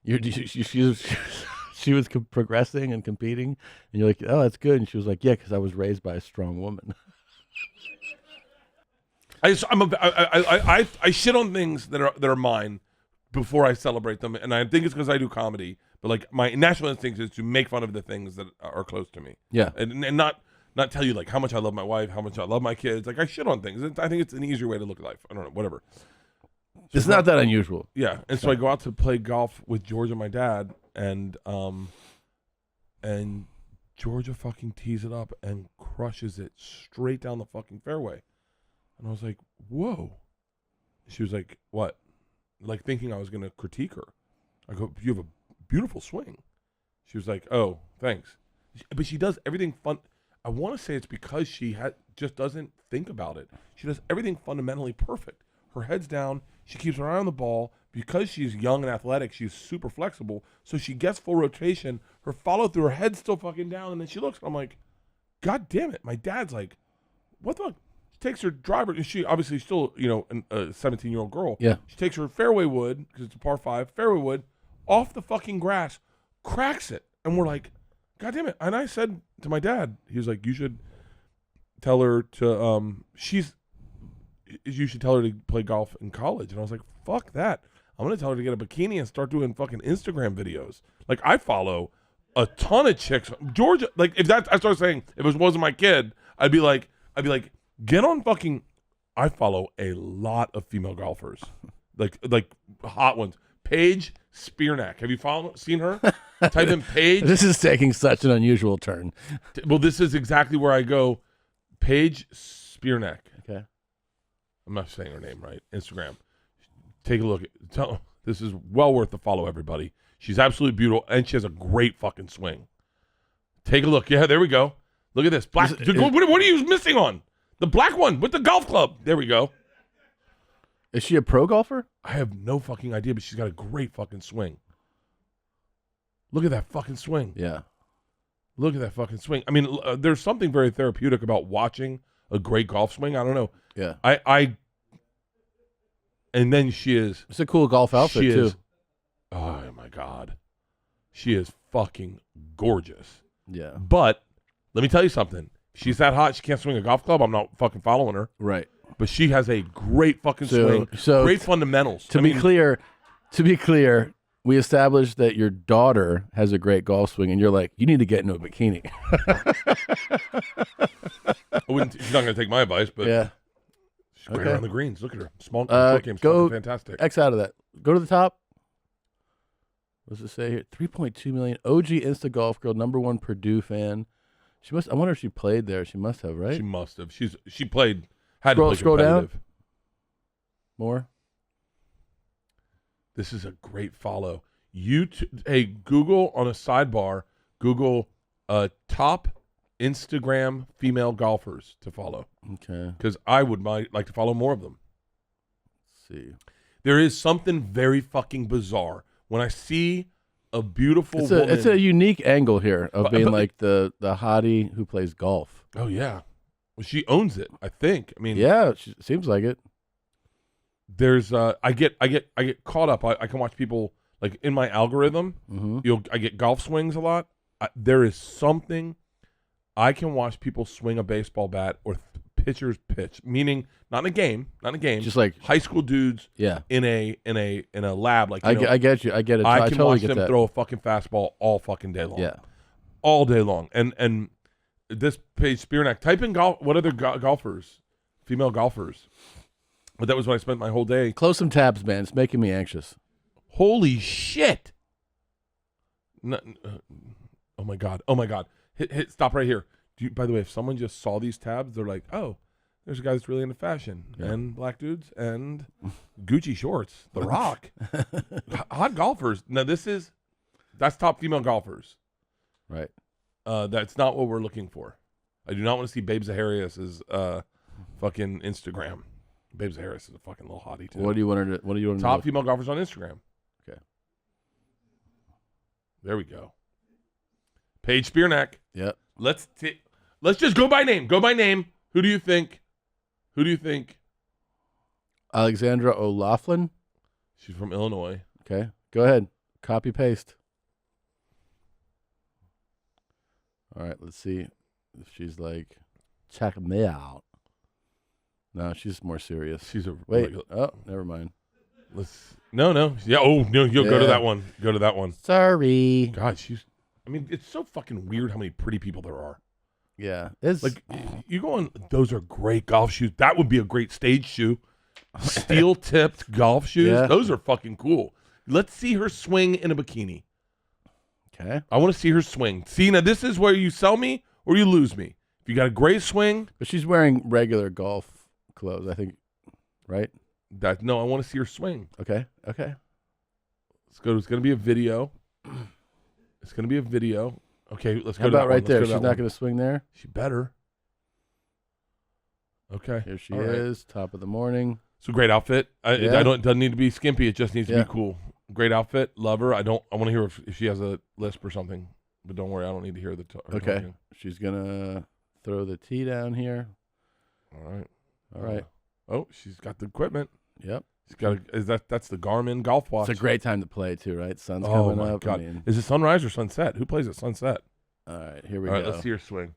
she was progressing and competing, and you're like, oh, that's good, and she was like, yeah, because I was raised by a strong woman. I shit on things that are mine before I celebrate them, and I think it's because I do comedy. But like my natural instinct is to make fun of the things that are close to me. Yeah, and not tell you like how much I love my wife, how much I love my kids. Like I shit on things. I think it's an easier way to look at life. I don't know, whatever. It's not that unusual. Yeah, and so I go out to play golf with Georgia, my dad, and Georgia fucking tees it up and crushes it straight down the fucking fairway. And I was like, whoa. She was like, what? Like thinking I was going to critique her. I go, you have a beautiful swing. She was like, oh, thanks. But she does everything fun. I want to say it's because she just doesn't think about it. She does everything fundamentally perfect. Her head's down. She keeps her eye on the ball. Because she's young and athletic, she's super flexible. So she gets full rotation. Her follow through, her head's still fucking down. And then she looks, I'm like, God damn it. My dad's like, what the fuck? She takes her driver, and she obviously still, a 17-year-old girl. Yeah. She takes her fairway wood, because it's a par 5, fairway wood, off the fucking grass, cracks it. And we're like, God damn it. And I said to my dad, he was like, you should, tell her to you should tell her to play golf in college. And I was like, fuck that. I'm gonna tell her to get a bikini and start doing fucking Instagram videos. Like, I follow a ton of chicks. Georgia, like, if that, I started saying, if it wasn't my kid, I'd be like, get on fucking. I follow a lot of female golfers, like hot ones. Paige Spearneck. Have you seen her? Type in Paige. This is taking such an unusual turn. Well, this is exactly where I go. Paige Spearneck. Okay. I'm not saying her name right. Instagram. Take a look. This is well worth the follow, everybody. She's absolutely beautiful, and she has a great fucking swing. Take a look. Yeah, there we go. Look at this. Black. What are you missing on? The black one with the golf club. There we go. Is she a pro golfer? I have no fucking idea, but she's got a great fucking swing. Look at that fucking swing. Yeah. Look at that fucking swing. I mean, there's something very therapeutic about watching a great golf swing. I don't know. Yeah. And then she is. It's a cool golf outfit, too. Oh, my God. She is fucking gorgeous. Yeah. But let me tell you something. If she's that hot, she can't swing a golf club. I'm not fucking following her. Right. But she has a great fucking swing. So great fundamentals. To be clear, we established that your daughter has a great golf swing, and you're like, you need to get into a bikini. She's not going to take my advice, but yeah. She's great around the greens. Look at her. Short game's fucking fantastic. X out of that. Go to the top. What's it say here? 3.2 million. OG Insta Golf Girl, #1 Purdue fan. She must. I wonder if she played there. She must have, right? She must have. She played. Had to play scroll competitive. Down. More. This is a great follow. Hey, Google on a sidebar. Google top Instagram female golfers to follow. Okay. Because I would like to follow more of them. Let's see. There is something very fucking bizarre when I see a beautiful woman. It's a unique angle here of being like the hottie who plays golf. Oh yeah, well, she owns it. I think. I mean, yeah, seems like it. There's I get caught up. I can watch people like in my algorithm. Mm-hmm. I get golf swings a lot. There is something I can watch people swing a baseball bat or pitchers pitch, meaning not in a game, just like high school dudes. Yeah, in a lab. Like I get you. I get it. I can totally watch get them that. throw a fucking fastball all fucking day long. Yeah, all day long. And this page Spearneck. Type in golf. What other golfers? Female golfers. But that was when I spent my whole day. Close some tabs, man. It's making me anxious. Holy shit! Oh my god! Oh my god! Hit stop right here. By the way, if someone just saw these tabs, they're like, oh, there's a guy that's really into fashion and black dudes and Gucci shorts. The Rock, hot golfers. Now that's top female golfers, right? That's not what we're looking for. I do not want to see Babe Zaharias's fucking Instagram. Babe Zaharias is a fucking little hottie too. What do you want to top female golfers on Instagram? Okay, there we go. Paige Spearneck. Yep. Let's just go by name. Go by name. Who do you think? Alexandra O'Laughlin. She's from Illinois. Okay. Go ahead. Copy paste. All right. Let's see if she's like, check me out. No, she's more serious. She's a wait. Oh, never mind. No. Yeah. Oh no. You'll go to that one. Go to that one. Sorry. God, it's so fucking weird how many pretty people there are. Yeah. It's like you go on. Those are great golf shoes. That would be a great stage shoe. Steel tipped golf shoes. Yeah. Those are fucking cool. Let's see her swing in a bikini. Okay. I want to see her swing. See, now this is where you sell me or you lose me. If you got a great swing, but she's wearing regular golf clothes, I think, right? No, I want to see her swing. Okay. Let's go. It's going to be a video. Okay, let's go How to that about right one. there? She's not going to swing there? She better. Okay. Here she is, top of the morning. It's a great outfit. It doesn't need to be skimpy. It just needs to be cool. Great outfit. Love her. I want to hear if she has a lisp or something. But don't worry, I don't need to hear her talking. She's going to throw the tee down here. All right. She's got the equipment. Yep. She's got that's the Garmin golf watch. It's a great time to play too, right? Sun's coming up. God. Is it sunrise or sunset? Who plays at sunset? All right, here we go. All right, let's see her swing.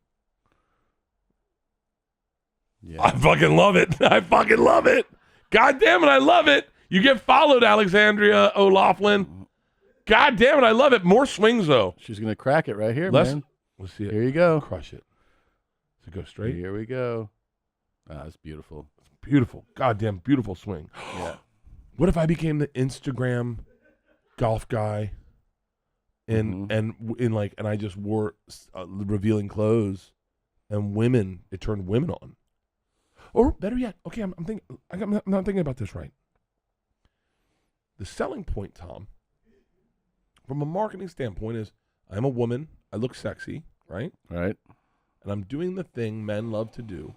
Yeah. I fucking love it. I fucking love it. God damn it, I love it. You get followed, Alexandria O'Laughlin. God damn it, I love it. More swings, though. She's going to crack it right here, man. Let's see it. Here you go. Crush it. Does it go straight? Here we go. Ah, it's beautiful. It's beautiful. Goddamn beautiful swing. Yeah. What if I became the Instagram golf guy and I just wore revealing clothes and women, it turned women on. Or better yet, okay, I'm not thinking about this right. The selling point, Tom, from a marketing standpoint is I'm a woman, I look sexy, right? Right. And I'm doing the thing men love to do,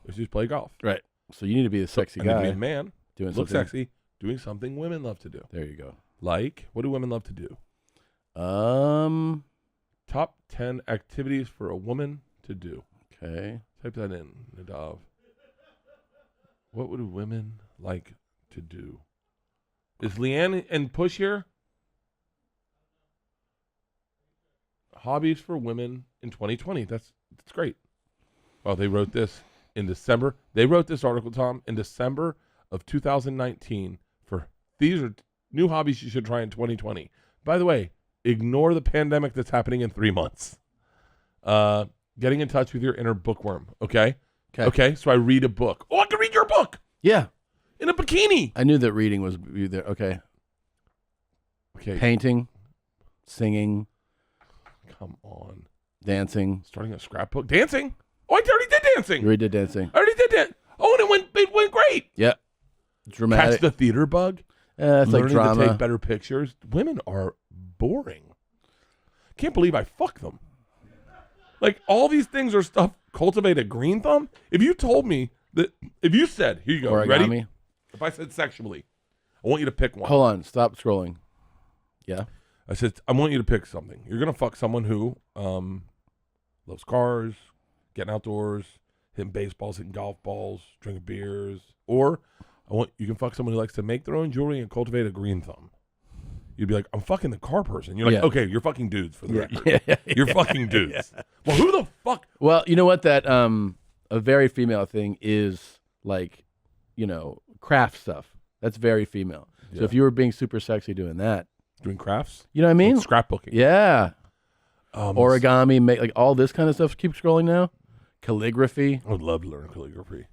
which is play golf. Right. So you need to be the sexy I need to guy. be a man, Doing look something. sexy, doing something women love to do. There you go. Like, what do women love to do? Top 10 activities for a woman to do. Okay. Type that in, Nadav. What would women like to do? Is Leanne and Push here? Hobbies for women in 2020. That's great. Well, they wrote this in December. They wrote this article, Tom, in December of 2019 for these are new hobbies you should try in 2020. By the way, ignore the pandemic that's happening in 3 months. Getting in touch with your inner bookworm, okay? Okay, so I read a book. Oh, I can read your book. Yeah. In a bikini. I knew that reading was there. Okay. Okay. Painting, singing, Come on. dancing. Starting a scrapbook. Dancing. Oh, I already did dancing. You already did dancing. I already did that. Oh, and it went great. Yeah. Dramatic. Catch the theater bug. It's like Learning drama. to take better pictures. Women are boring. Can't believe I fuck them. Like, all these things are stuff. Cultivate a green thumb. If you told me that, if you said, here you go, Origami. ready? If I said sexually, I want you to pick one. Hold on. Stop scrolling. Yeah. I said, I want you to pick something. You're going to fuck someone who loves cars, getting outdoors, hitting baseballs, hitting golf balls, drinking beers. Or you can fuck someone who likes to make their own jewelry and cultivate a green thumb. You'd be like, I'm fucking the car person. You're like, okay, you're fucking dudes for the record. You're fucking dudes. Yeah. Well, who the fuck? Well, you know what? That a very female thing is like, craft stuff. That's very female. Yeah. So if you were being super sexy doing that, Doing crafts? you know what I mean? Like scrapbooking. Yeah. Origami, make like all this kind of stuff. Keep scrolling now. Calligraphy. I would love to learn calligraphy.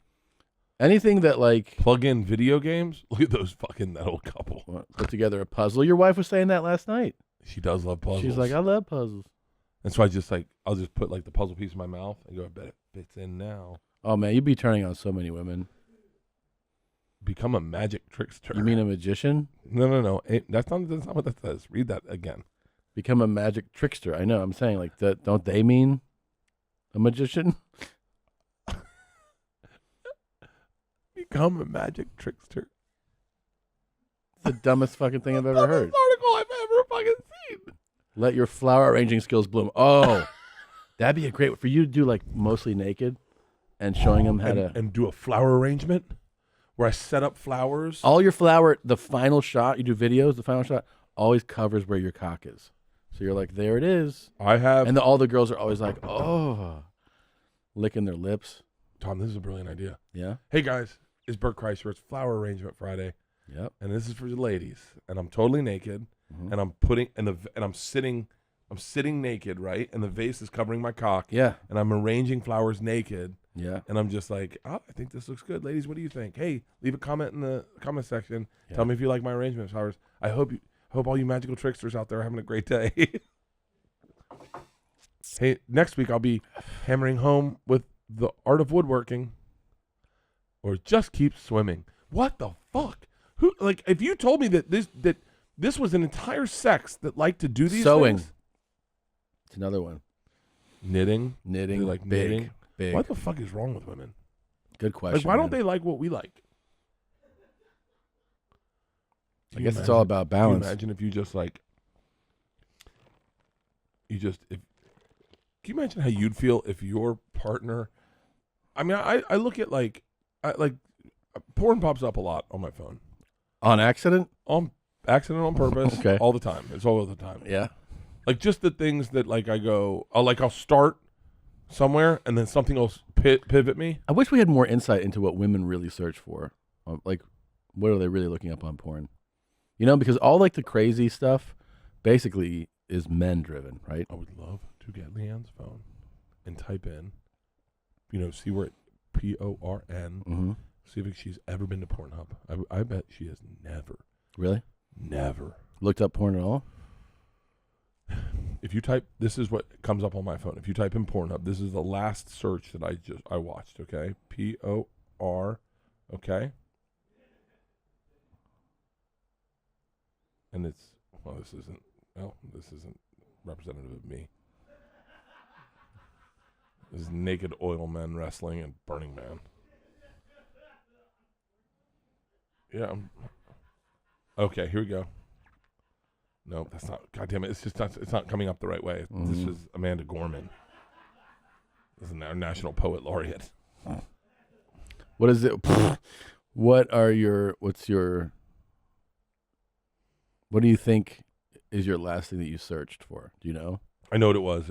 Anything that like Plug in video games. Look at that old couple. put together a puzzle. Your wife was saying that last night. She does love puzzles. She's like, I love puzzles. And so I'll just put like the puzzle piece in my mouth and go, I bet it fits in now. Oh man, you'd be turning on so many women. Become a magic trickster. You mean a magician? No. That's not what that says. Read that again. Become a magic trickster. I know. I'm saying like that. Don't they mean a magician? Become a magic trickster. It's the dumbest fucking thing I've ever heard. Article I've ever fucking seen. Let your flower arranging skills bloom. Oh, that'd be a great for you to do like mostly naked and showing them how to and do a flower arrangement where I set up flowers. all your flower. The final shot you do videos. The final shot always covers where your cock is. So you're like, there it is. I have. And all the girls are always like, oh, licking their lips. Tom, this is a brilliant idea. Yeah. Hey guys, it's Bert Kreischer. It's Flower Arrangement Friday. Yep. And this is for the ladies. And I'm totally naked. Mhm. And I'm putting and I'm sitting naked, right? And the vase is covering my cock. Yeah. And I'm arranging flowers naked. Yeah. And I'm just like, I think this looks good. Ladies, what do you think? Hey, leave a comment in the comment section. Yeah. Tell me if you like my arrangement of flowers. I hope all you magical tricksters out there are having a great day. Hey, next week I'll be hammering home with the art of woodworking. Or just keep swimming. What the fuck? Who like if you told me that this was an entire sex that liked to do these Sewing. things? It's another one. Knitting. Knitting. They like big, knitting. Big. What the fuck is wrong with women? Good question. Like, why don't man. they like what we like? I guess it's all about balance. Can you imagine if you just like, can you imagine how you'd feel if your partner, I mean, I look at like porn pops up a lot on my phone. On accident? On accident, on purpose, Okay. all the time. It's all the time. Yeah. Like just the things that like I'll start somewhere and then something else pivot me? I wish we had more insight into what women really search for. Like, what are they really looking up on porn? You know, because all like the crazy stuff basically is men driven, right? I would love to get Leanne's phone and type in, see where PORN. Mm-hmm. See if she's ever been to Pornhub. I bet she has never. Really? Never. Looked up porn at all? If you type, this is what comes up on my phone. If you type in Pornhub, this is the last search that I watched. Okay, POR. Okay. And this isn't representative of me. This is naked oil men wrestling and Burning Man. Yeah. Okay, here we go. No, that's not. God damn it! It's not coming up the right way. Mm-hmm. This is Amanda Gorman. This is our national poet laureate. What is it? What do you think is your last thing that you searched for? Do you know? I know what it was.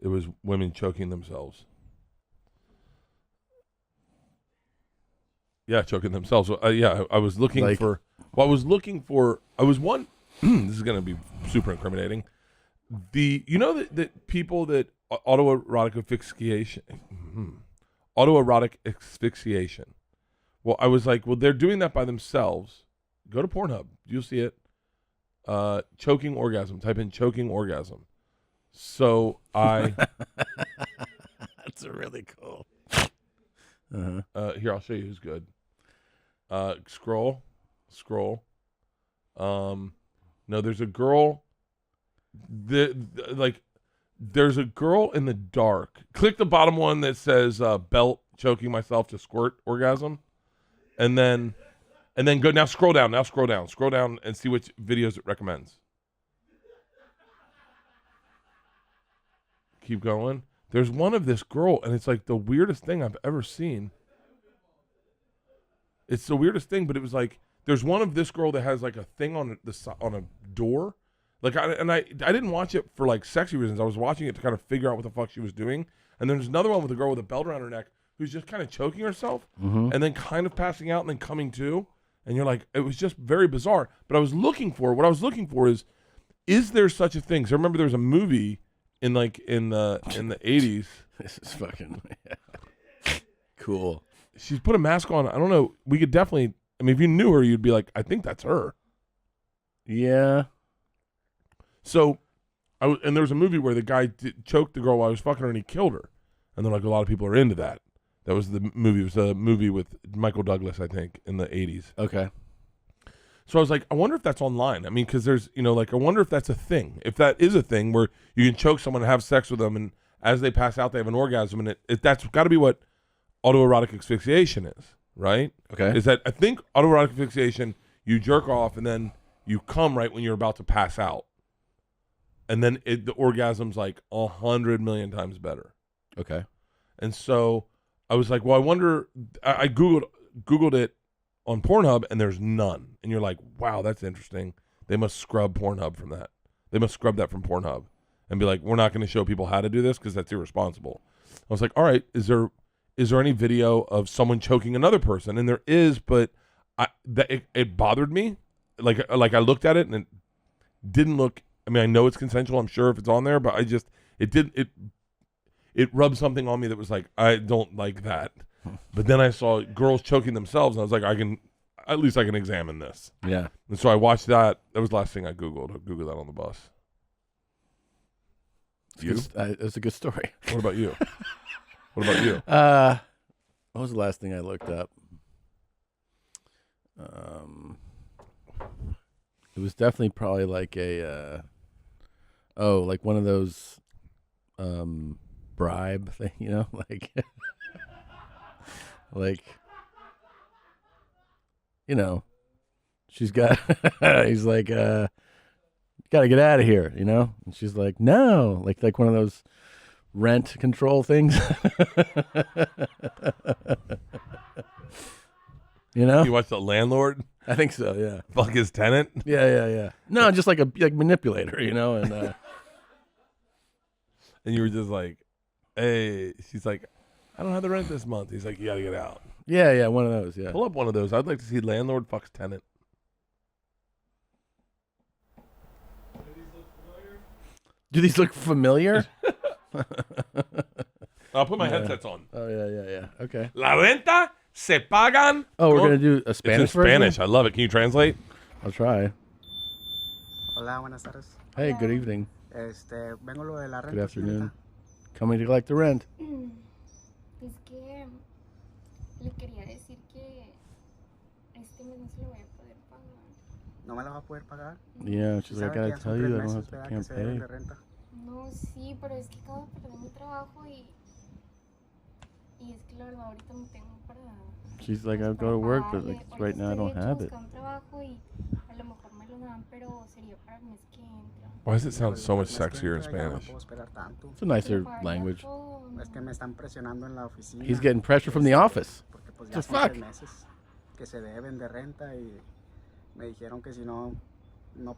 It was women choking themselves. Yeah, choking themselves. Yeah, I was looking for. Well, I was looking for. I was one. This is going to be super incriminating. That people that autoerotic asphyxiation. Well, I was like, well, they're doing that by themselves. Go to Pornhub. You'll see it. Choking orgasm. Type in choking orgasm. So I. That's really cool. Here, I'll show you who's good. Scroll. No, there's a girl. There's a girl in the dark. Click the bottom one that says belt choking myself to squirt orgasm, and then go. Now scroll down. Scroll down and see which videos it recommends. Keep going. There's one of this girl, and it's like the weirdest thing I've ever seen. It's the weirdest thing, but it was like there's one of this girl that has like a thing on a door. Like I didn't watch it for like sexy reasons. I was watching it to kind of figure out what the fuck she was doing. And there's another one with a girl with a belt around her neck who's just kind of choking herself and then kind of passing out and then coming to. And you're like, it was just very bizarre. But what I was looking for is there such a thing? So I remember there was a movie in the 80s. This is fucking cool. She's put a mask on. I don't know. We could definitely. I mean, if you knew her, you'd be like, I think that's her. Yeah. So, and there was a movie where the guy choked the girl while he was fucking her and he killed her. And then like a lot of people are into that. That was the movie. It was a movie with Michael Douglas, I think, in the 80s. Okay. So I was like, I wonder if that's online. I mean, because there's, I wonder if that's a thing. If that is a thing where you can choke someone and have sex with them, and as they pass out, they have an orgasm, and that's got to be what autoerotic asphyxiation is, right? Okay. Is that I think autoerotic asphyxiation, you jerk off and then you come right when you're about to pass out, and then the orgasm's like 100 million times better. Okay. And so I was like, well, I wonder. I googled it on Pornhub, and there's none. And you're like, wow, that's interesting. They must scrub Pornhub from that. They must scrub that from Pornhub and be like, we're not going to show people how to do this because that's irresponsible. I was like, all right, is there any video of someone choking another person? And there is, but it bothered me. Like I looked at it and it didn't look. I mean, I know it's consensual. I'm sure if it's on there, but it rubbed something on me that was like, I don't like that. But then I saw girls choking themselves, and I was like, at least I can examine this. Yeah. And so I watched that. That was the last thing I Googled. I Googled that on the bus. It's a good story. What about you? What about you? What was the last thing I looked up? It was definitely probably like like one of those bribe thing, like like she's got he's like gotta get out of here, and she's like, no, like one of those rent control things. You watch The Landlord? I think so, yeah. Fuck his tenant? Yeah. No, just like a manipulator, and and you were just like, hey, she's like, I don't have the rent this month. He's like, you gotta get out. Yeah, one of those. Yeah. Pull up one of those. I'd like to see landlord fucks tenant. Do these look familiar? I'll put my headsets on. Oh yeah. Okay. La renta se pagan. Oh, we're gonna do a Spanish It's in version? Spanish. I love it. Can you translate? I'll try. Hola, buenas tardes. Hey, good evening. Vengo lo de la renta. Good afternoon. Señorita. Coming to collect the rent. Es que le quería decir que este mes no se lo voy a poder pagar. ¿No me la va a poder pagar? Yeah, she's like, I ¿Sabe que gotta ya son tell you, 3 I don't meses, have to, ¿verdad? can't que se deben pay. de renta? No, sí, pero es que acabo de perder mi trabajo y es que la verdad ahorita no tengo para... She's like, I'll pues, go para to work, but pagarle. like, Ahorita right now I estoy, don't de hecho, have it. buscando trabajo y a lo mejor me lo dan, pero sería para el mes que entra. Why does it sound Pues, so much el mes que sexier in entra ya no Spanish? puedo esperar tanto. It's a nicer Pero para language. todo, no. Es que me están presionando en la oficina. He's getting pressure from the office. Porque pues ya The son fuck? 3 meses que se deben de renta y me dijeron que si no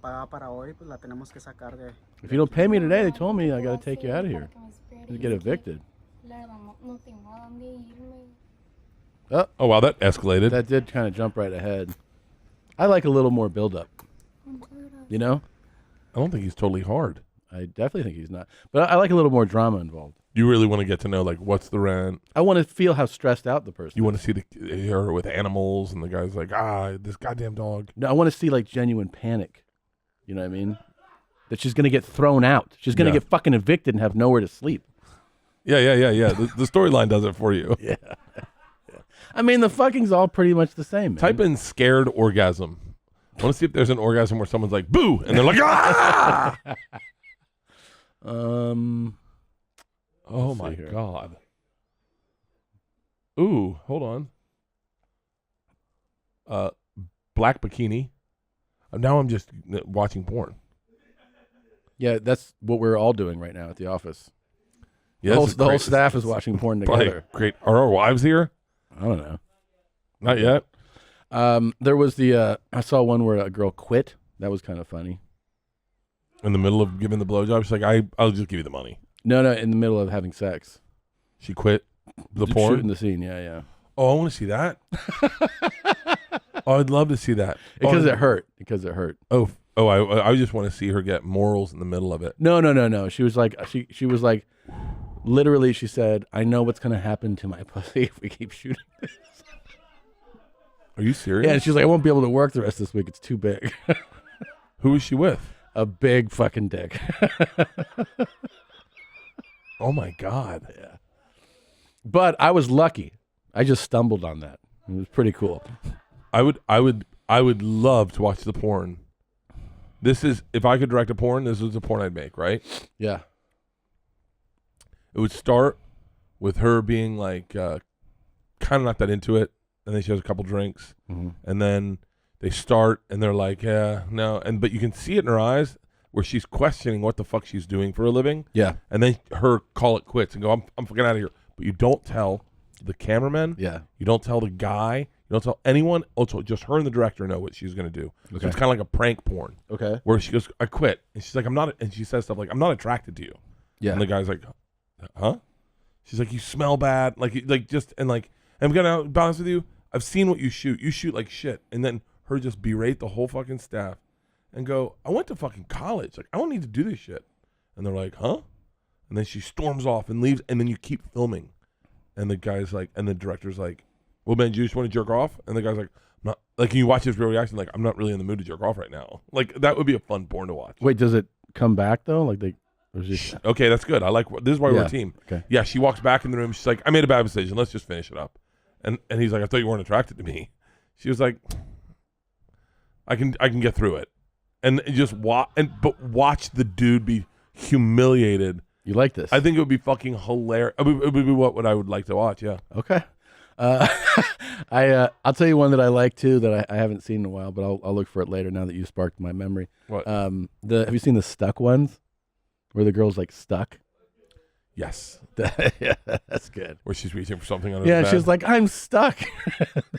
pagaba para hoy, pues la tenemos que sacar de... If you don't pay me today, they No, told me I ¿qué gotta puedo take you hacer out of para here. que me espere? You Es get que, evicted. la verdad no tengo a dónde irme. Oh, wow, that escalated. That did kind of jump right ahead. I like a little more build-up, Muchas gracias. you know? I don't think he's totally hard. I definitely think he's not. But I like a little more drama involved. You really want to get to know, like, what's the rent? I want to feel how stressed out the person You want is. to see her with animals, and the guy's like, this goddamn dog. No, I want to see like genuine panic. You know what I mean? That she's going to get thrown out. She's going to Yeah. get fucking evicted and have nowhere to sleep. Yeah. The storyline does it for you. Yeah. I mean, the fucking's all pretty much the same, man. Type in scared orgasm. I want to see if there's an orgasm where someone's like, boo, and they're like, ah! Um, Oh Let's my see here. God. Ooh, hold on. Black bikini. Now I'm just watching porn. yeah, that's what we're all doing right now at the office. Yeah, the this is whole great. staff is watching porn Probably together. great. Are our wives here? I don't know. Not yet. There was I saw one where a girl quit. That was kind of funny. In the middle of giving the blowjob, she's like, I'll just give you the money. No, in the middle of having sex. She quit the Shooting porn. the scene, yeah. Oh, I want to see that. Oh, I'd love to see that. Because oh, it hurt. Because it hurt. I just want to see her get morals in the middle of it. No. She was like, she was like, literally, she said, I know what's going to happen to my pussy if we keep shooting. Are you serious? Yeah, and she's like, I won't be able to work the rest of this week. It's too big. Who is she with? A big fucking dick. Oh my God. Yeah. But I was lucky. I just stumbled on that. It was pretty cool. I would love to watch the porn. This is, if I could direct a porn, this is a porn I'd make, right? Yeah. It would start with her being like, kind of not that into it, and then she has a couple drinks, and then they start, and they're like, yeah, no, but you can see it in her eyes where she's questioning what the fuck she's doing for a living. Yeah. And then her call it quits and go, I'm fucking out of here. But you don't tell the cameraman. Yeah. You don't tell the guy. You don't tell anyone. Also, just her and the director know what she's going to do. Okay. So it's kind of like a prank porn Okay. where she goes, I quit. And she's like, I'm not, and she says stuff like, I'm not attracted to you. Yeah. And the guy's like, huh? She's like, you smell bad. I'm going to be honest with you. I've seen what you shoot. You shoot like shit. And then her just berate the whole fucking staff and go, I went to fucking college. Like, I don't need to do this shit. And they're like, huh? And then she storms off and leaves. And then you keep filming. And the guy's like, and the director's like, well, man, you just want to jerk off? And the guy's like, I'm not. Like, you watch his real reaction, like, I'm not really in the mood to jerk off right now. Like, that would be a fun porn to watch. Wait, does it come back though? Like they, or is it, Okay, that's good. I like, this is why we're Yeah. a team. Okay. Yeah, she walks back in the room. She's like, I made a bad decision. Let's just finish it up. And he's like, I thought you weren't attracted to me. She was like, I can get through it. And just watch the dude be humiliated. you like this? I think it would be fucking hilarious. It would be what I would like to watch. Yeah. Okay. I'll tell you one that I like too that I haven't seen in a while, but I'll look for it later now that you sparked my memory. What? Have you seen the stuck ones where the girl's like stuck? Yes. Yeah, that's good. Where she's reaching for something under Yeah, the and bed. she's like, I'm stuck.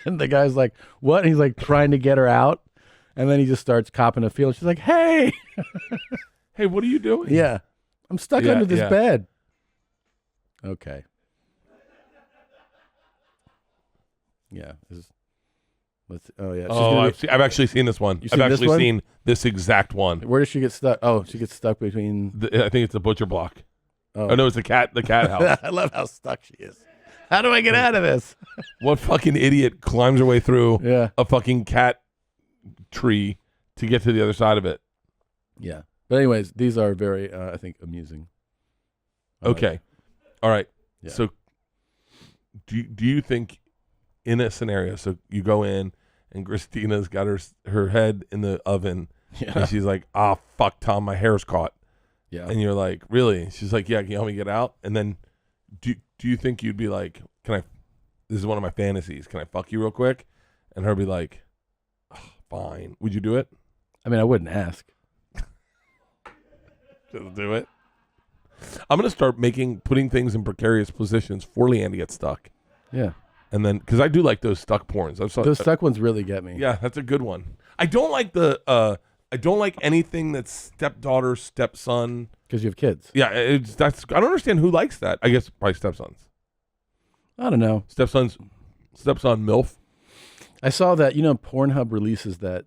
And the guy's like, what? And he's like trying to get her out. And then he just starts copping a feel. And she's like, hey. Hey, what are you doing? Yeah. I'm stuck Yeah, under this yeah. bed. Okay. Yeah. Oh yeah. She's Oh, gonna be- I've actually seen this one. You've I've seen this actually one? seen this exact one. Where does she get stuck? Oh, she gets stuck between. I think it's the butcher block. Oh, Oh no, it's the cat house. I love how stuck she is. How do I get out of this? What fucking idiot climbs her way through Yeah. a fucking cat tree to get to the other side of it? Yeah. But anyways, these are very, I think, amusing. Okay. All right. Yeah. So do you think in a scenario, so you go in and Christina's got her head in the oven Yeah. and she's like, "Ah, fuck, Tom, my hair's caught." Yeah. And you're like, "Really?" She's like, "Yeah, can you help me get out?" And then do you think you'd be like, this is one of my fantasies, can I fuck you real quick? And her be like, "Oh, fine." Would you do it? I mean, I wouldn't ask. Just do it. I'm going to start putting things in precarious positions for Leanne to get stuck. Yeah. And then, because I do like those stuck porns. Those stuck ones really get me. Yeah, that's a good one. I don't like I don't like anything that's stepdaughter, stepson. Because you have kids. Yeah, I don't understand who likes that. I guess probably stepsons. I don't know. Stepson MILF. I saw that, Pornhub releases that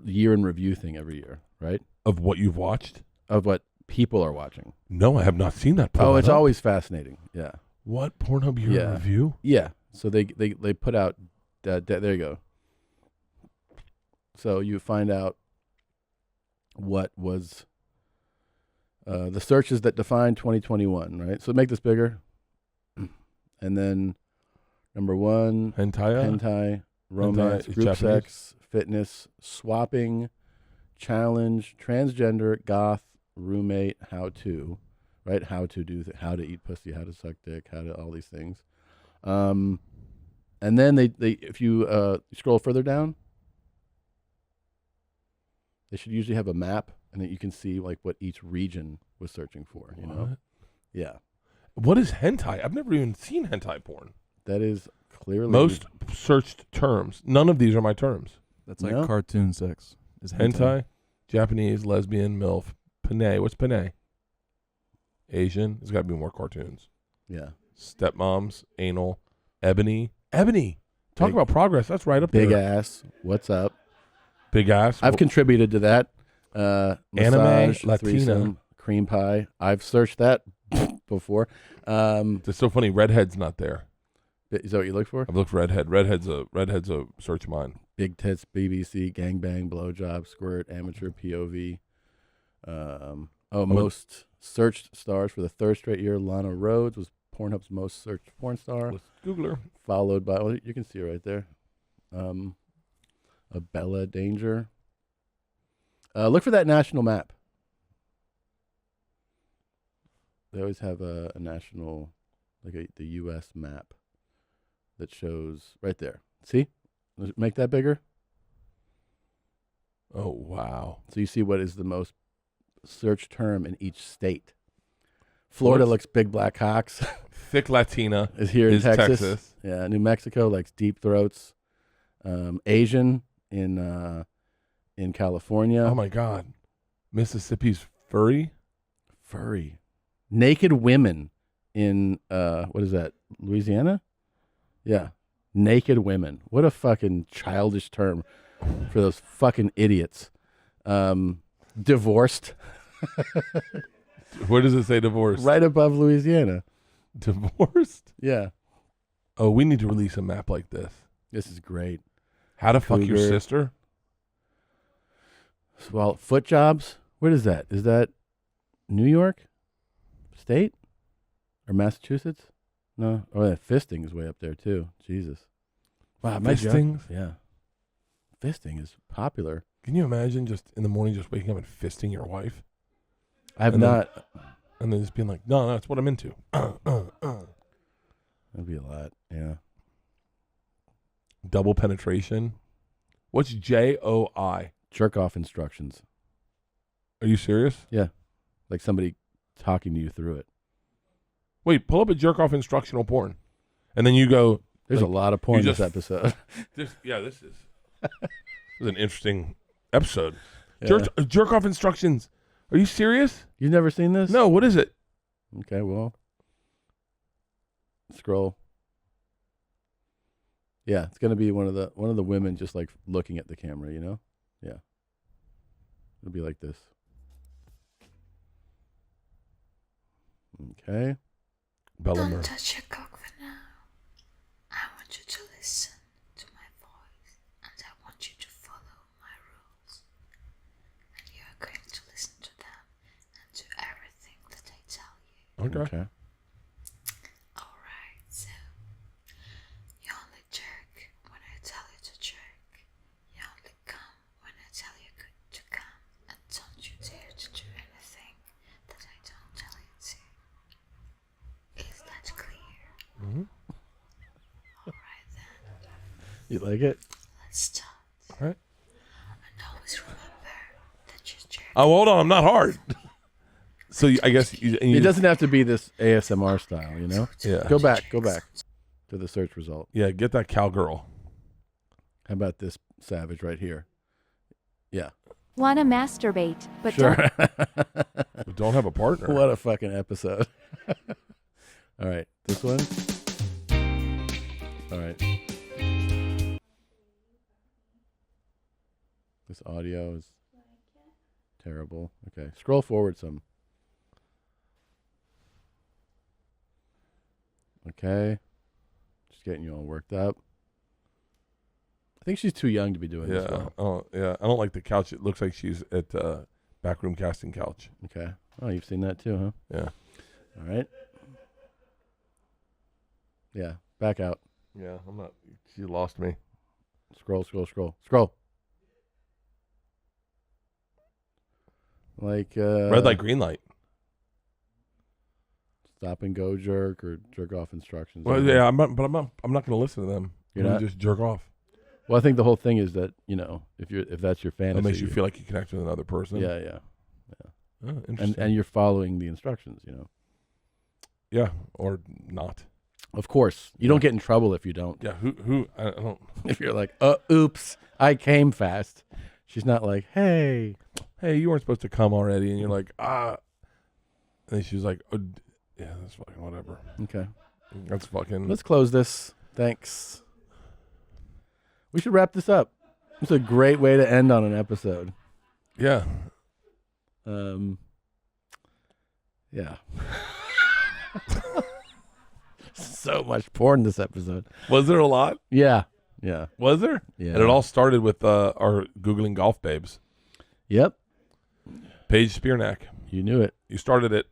year in review thing every year, right? Of what you've watched? Of what people are watching. No, I have not seen that. Oh, it's Pornhub. always fascinating. Yeah. What Pornhub year in review? Yeah. So they put out, there you go. So you find out what was the searches that defined 2021, right? So make this bigger. And then number 1, hentai, romance, Hentai is group Japanese. sex, fitness, swapping, challenge, transgender, goth, roommate, how to, right? How to how to eat pussy, how to suck dick, how to all these things. And then they if you scroll further down, they should usually have a map, and then you can see like what each region was searching for. You know? Yeah, What is hentai? I've never even seen hentai porn. that is clearly Most searched terms. None of these are my terms. That's like No? cartoon sex. Is Hentai, Japanese, lesbian, MILF, Panay. What's Panay? Asian. There's got to be more cartoons. Yeah, Stepmoms, anal, ebony. Ebony. Talk Big- about progress. That's right up big there. ass. What's up? Big ass. I've contributed to that. Massage, Latina. threesome, cream pie. I've searched that before. It's so funny. Redhead's not there. Is that what you look for? I've looked for redhead. Redhead's a search of mine. Big tits, BBC, gangbang, blowjob, squirt, amateur, POV. Most searched stars for the third straight year. Lana Rhoades was Pornhub's most searched porn star, Let's Google her. followed by, well, you can see her right there. A Bella Danger. Look for that national map. They always have a national, like the U.S. map that shows right there. See? Make that bigger. Oh, wow. So you see what is the most searched term in each state. Florida What's- looks big black cocks. Thick Latina is here in is Texas. Yeah, New Mexico likes deep throats. Asian in California. Oh, my God. Mississippi's furry? Furry. Naked women in what is that? Louisiana? Yeah. Naked women. What a fucking childish term for those fucking idiots. Divorced. Where does it say divorce? Right above Louisiana. Divorced? Yeah. Oh, we need to release a map like this. This is great. How to fuck your Cougar. sister? Well, foot jobs. What is that? Is that New York State or Massachusetts? No. Oh, that fisting is way up there too. Jesus. Wow, my job- Fistings? Yeah. Fisting is popular. Can you imagine just in the morning just waking up and fisting your wife? I've And then- not. And then just being like, no, that's what I'm into. That'd be a lot. Yeah. Double penetration. What's JOI? Jerk off instructions. Are you serious? Like somebody talking to you through it. Wait, pull up a jerk off instructional porn. And then you go, There's Like, a lot of porn you this just- episode. this is an interesting episode. Yeah. Jerk off instructions. Are you serious? You've never seen this? No, what is it? Okay, well. Scroll. Yeah, it's gonna be one of the women just like looking at the camera, you know? Yeah. It'll be like this. Okay. Bellamur. Don't touch your cock for now. I want you to listen to my voice, and I want you to follow my rules. And you are going to listen to them and do everything that I tell you. Okay. Alright, so you only jerk when I tell you to jerk. You only come when I tell you to come, and don't you dare to do anything that I don't tell you to. Is that clear? Mm-hmm. Alright then, You like it? let's start. All right. And always remember that you jerk. Oh, hold on. I'm not hard. So I guess It doesn't have to be this ASMR style, you know? Yeah. Go back to the search result. Yeah, get that cowgirl. How about this savage right here? Yeah. Wanna masturbate, but Sure. But don't have a partner. What a fucking episode. All right. This one. All right. This audio is terrible. Okay. Scroll forward some. Okay. Just getting you all worked up. I think she's too young to be doing this. Yeah. Well. Oh, yeah. I don't like the couch. It looks like she's at backroom casting couch. Okay. Oh, you've seen that too, huh? Yeah. All right. Yeah. Back out. Yeah. I'm not. She lost me. Scroll. Like Red light, green light. stop and go jerk or jerk off instructions. Well, yeah. I'm not going to listen to them. You're I'm not? just jerk off. Well, I think the whole thing is that, you know, if that's your fantasy, That makes you feel like you connect with another person. yeah. Oh, interesting. And you're following the instructions, you know. Yeah, or not. Of course, you don't get in trouble if you don't. Yeah. Who? I don't. If you're like, oops, I came fast. She's not like, hey. Hey, you weren't supposed to come already, and you're like, ah. And then she's like, oh, yeah, that's fucking whatever. Okay, That's fucking. let's close this. Thanks. We should wrap this up. It's a great way to end on an episode. Yeah. Yeah. So much porn this episode. Was there a lot? Yeah. Was there? Yeah. And it all started with our Googling golf babes. Yep. Paige Spearnack. You knew it. You started it.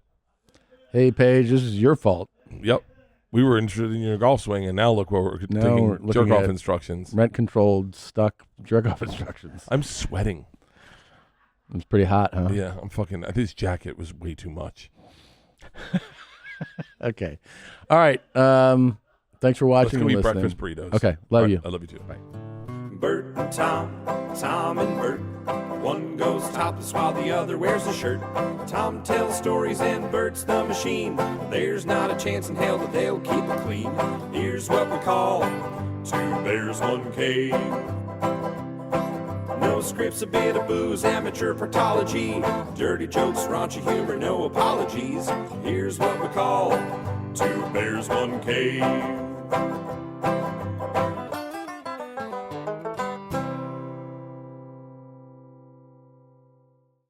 Hey, Paige, this is your fault. Yep. We were interested in your golf swing, and now look what we're Now taking we're looking jerk-off at instructions. Rent-controlled, stuck jerk-off instructions. I'm sweating. It's pretty hot, huh? Yeah, I'm fucking. This jacket was way too much. Okay. All right. Thanks for Let's watching go and eat listening. breakfast burritos. Okay. Love All right, you. I love you too. Bye. Bert and Tom and Bert. One goes topless while the other wears a shirt. Tom tells stories and Bert's the machine. There's not a chance in hell that they'll keep it clean. Here's what we call two bears, one cave. No scripts, a bit of booze, amateur partology. Dirty jokes, raunchy humor, no apologies. Here's what we call two bears, one cave.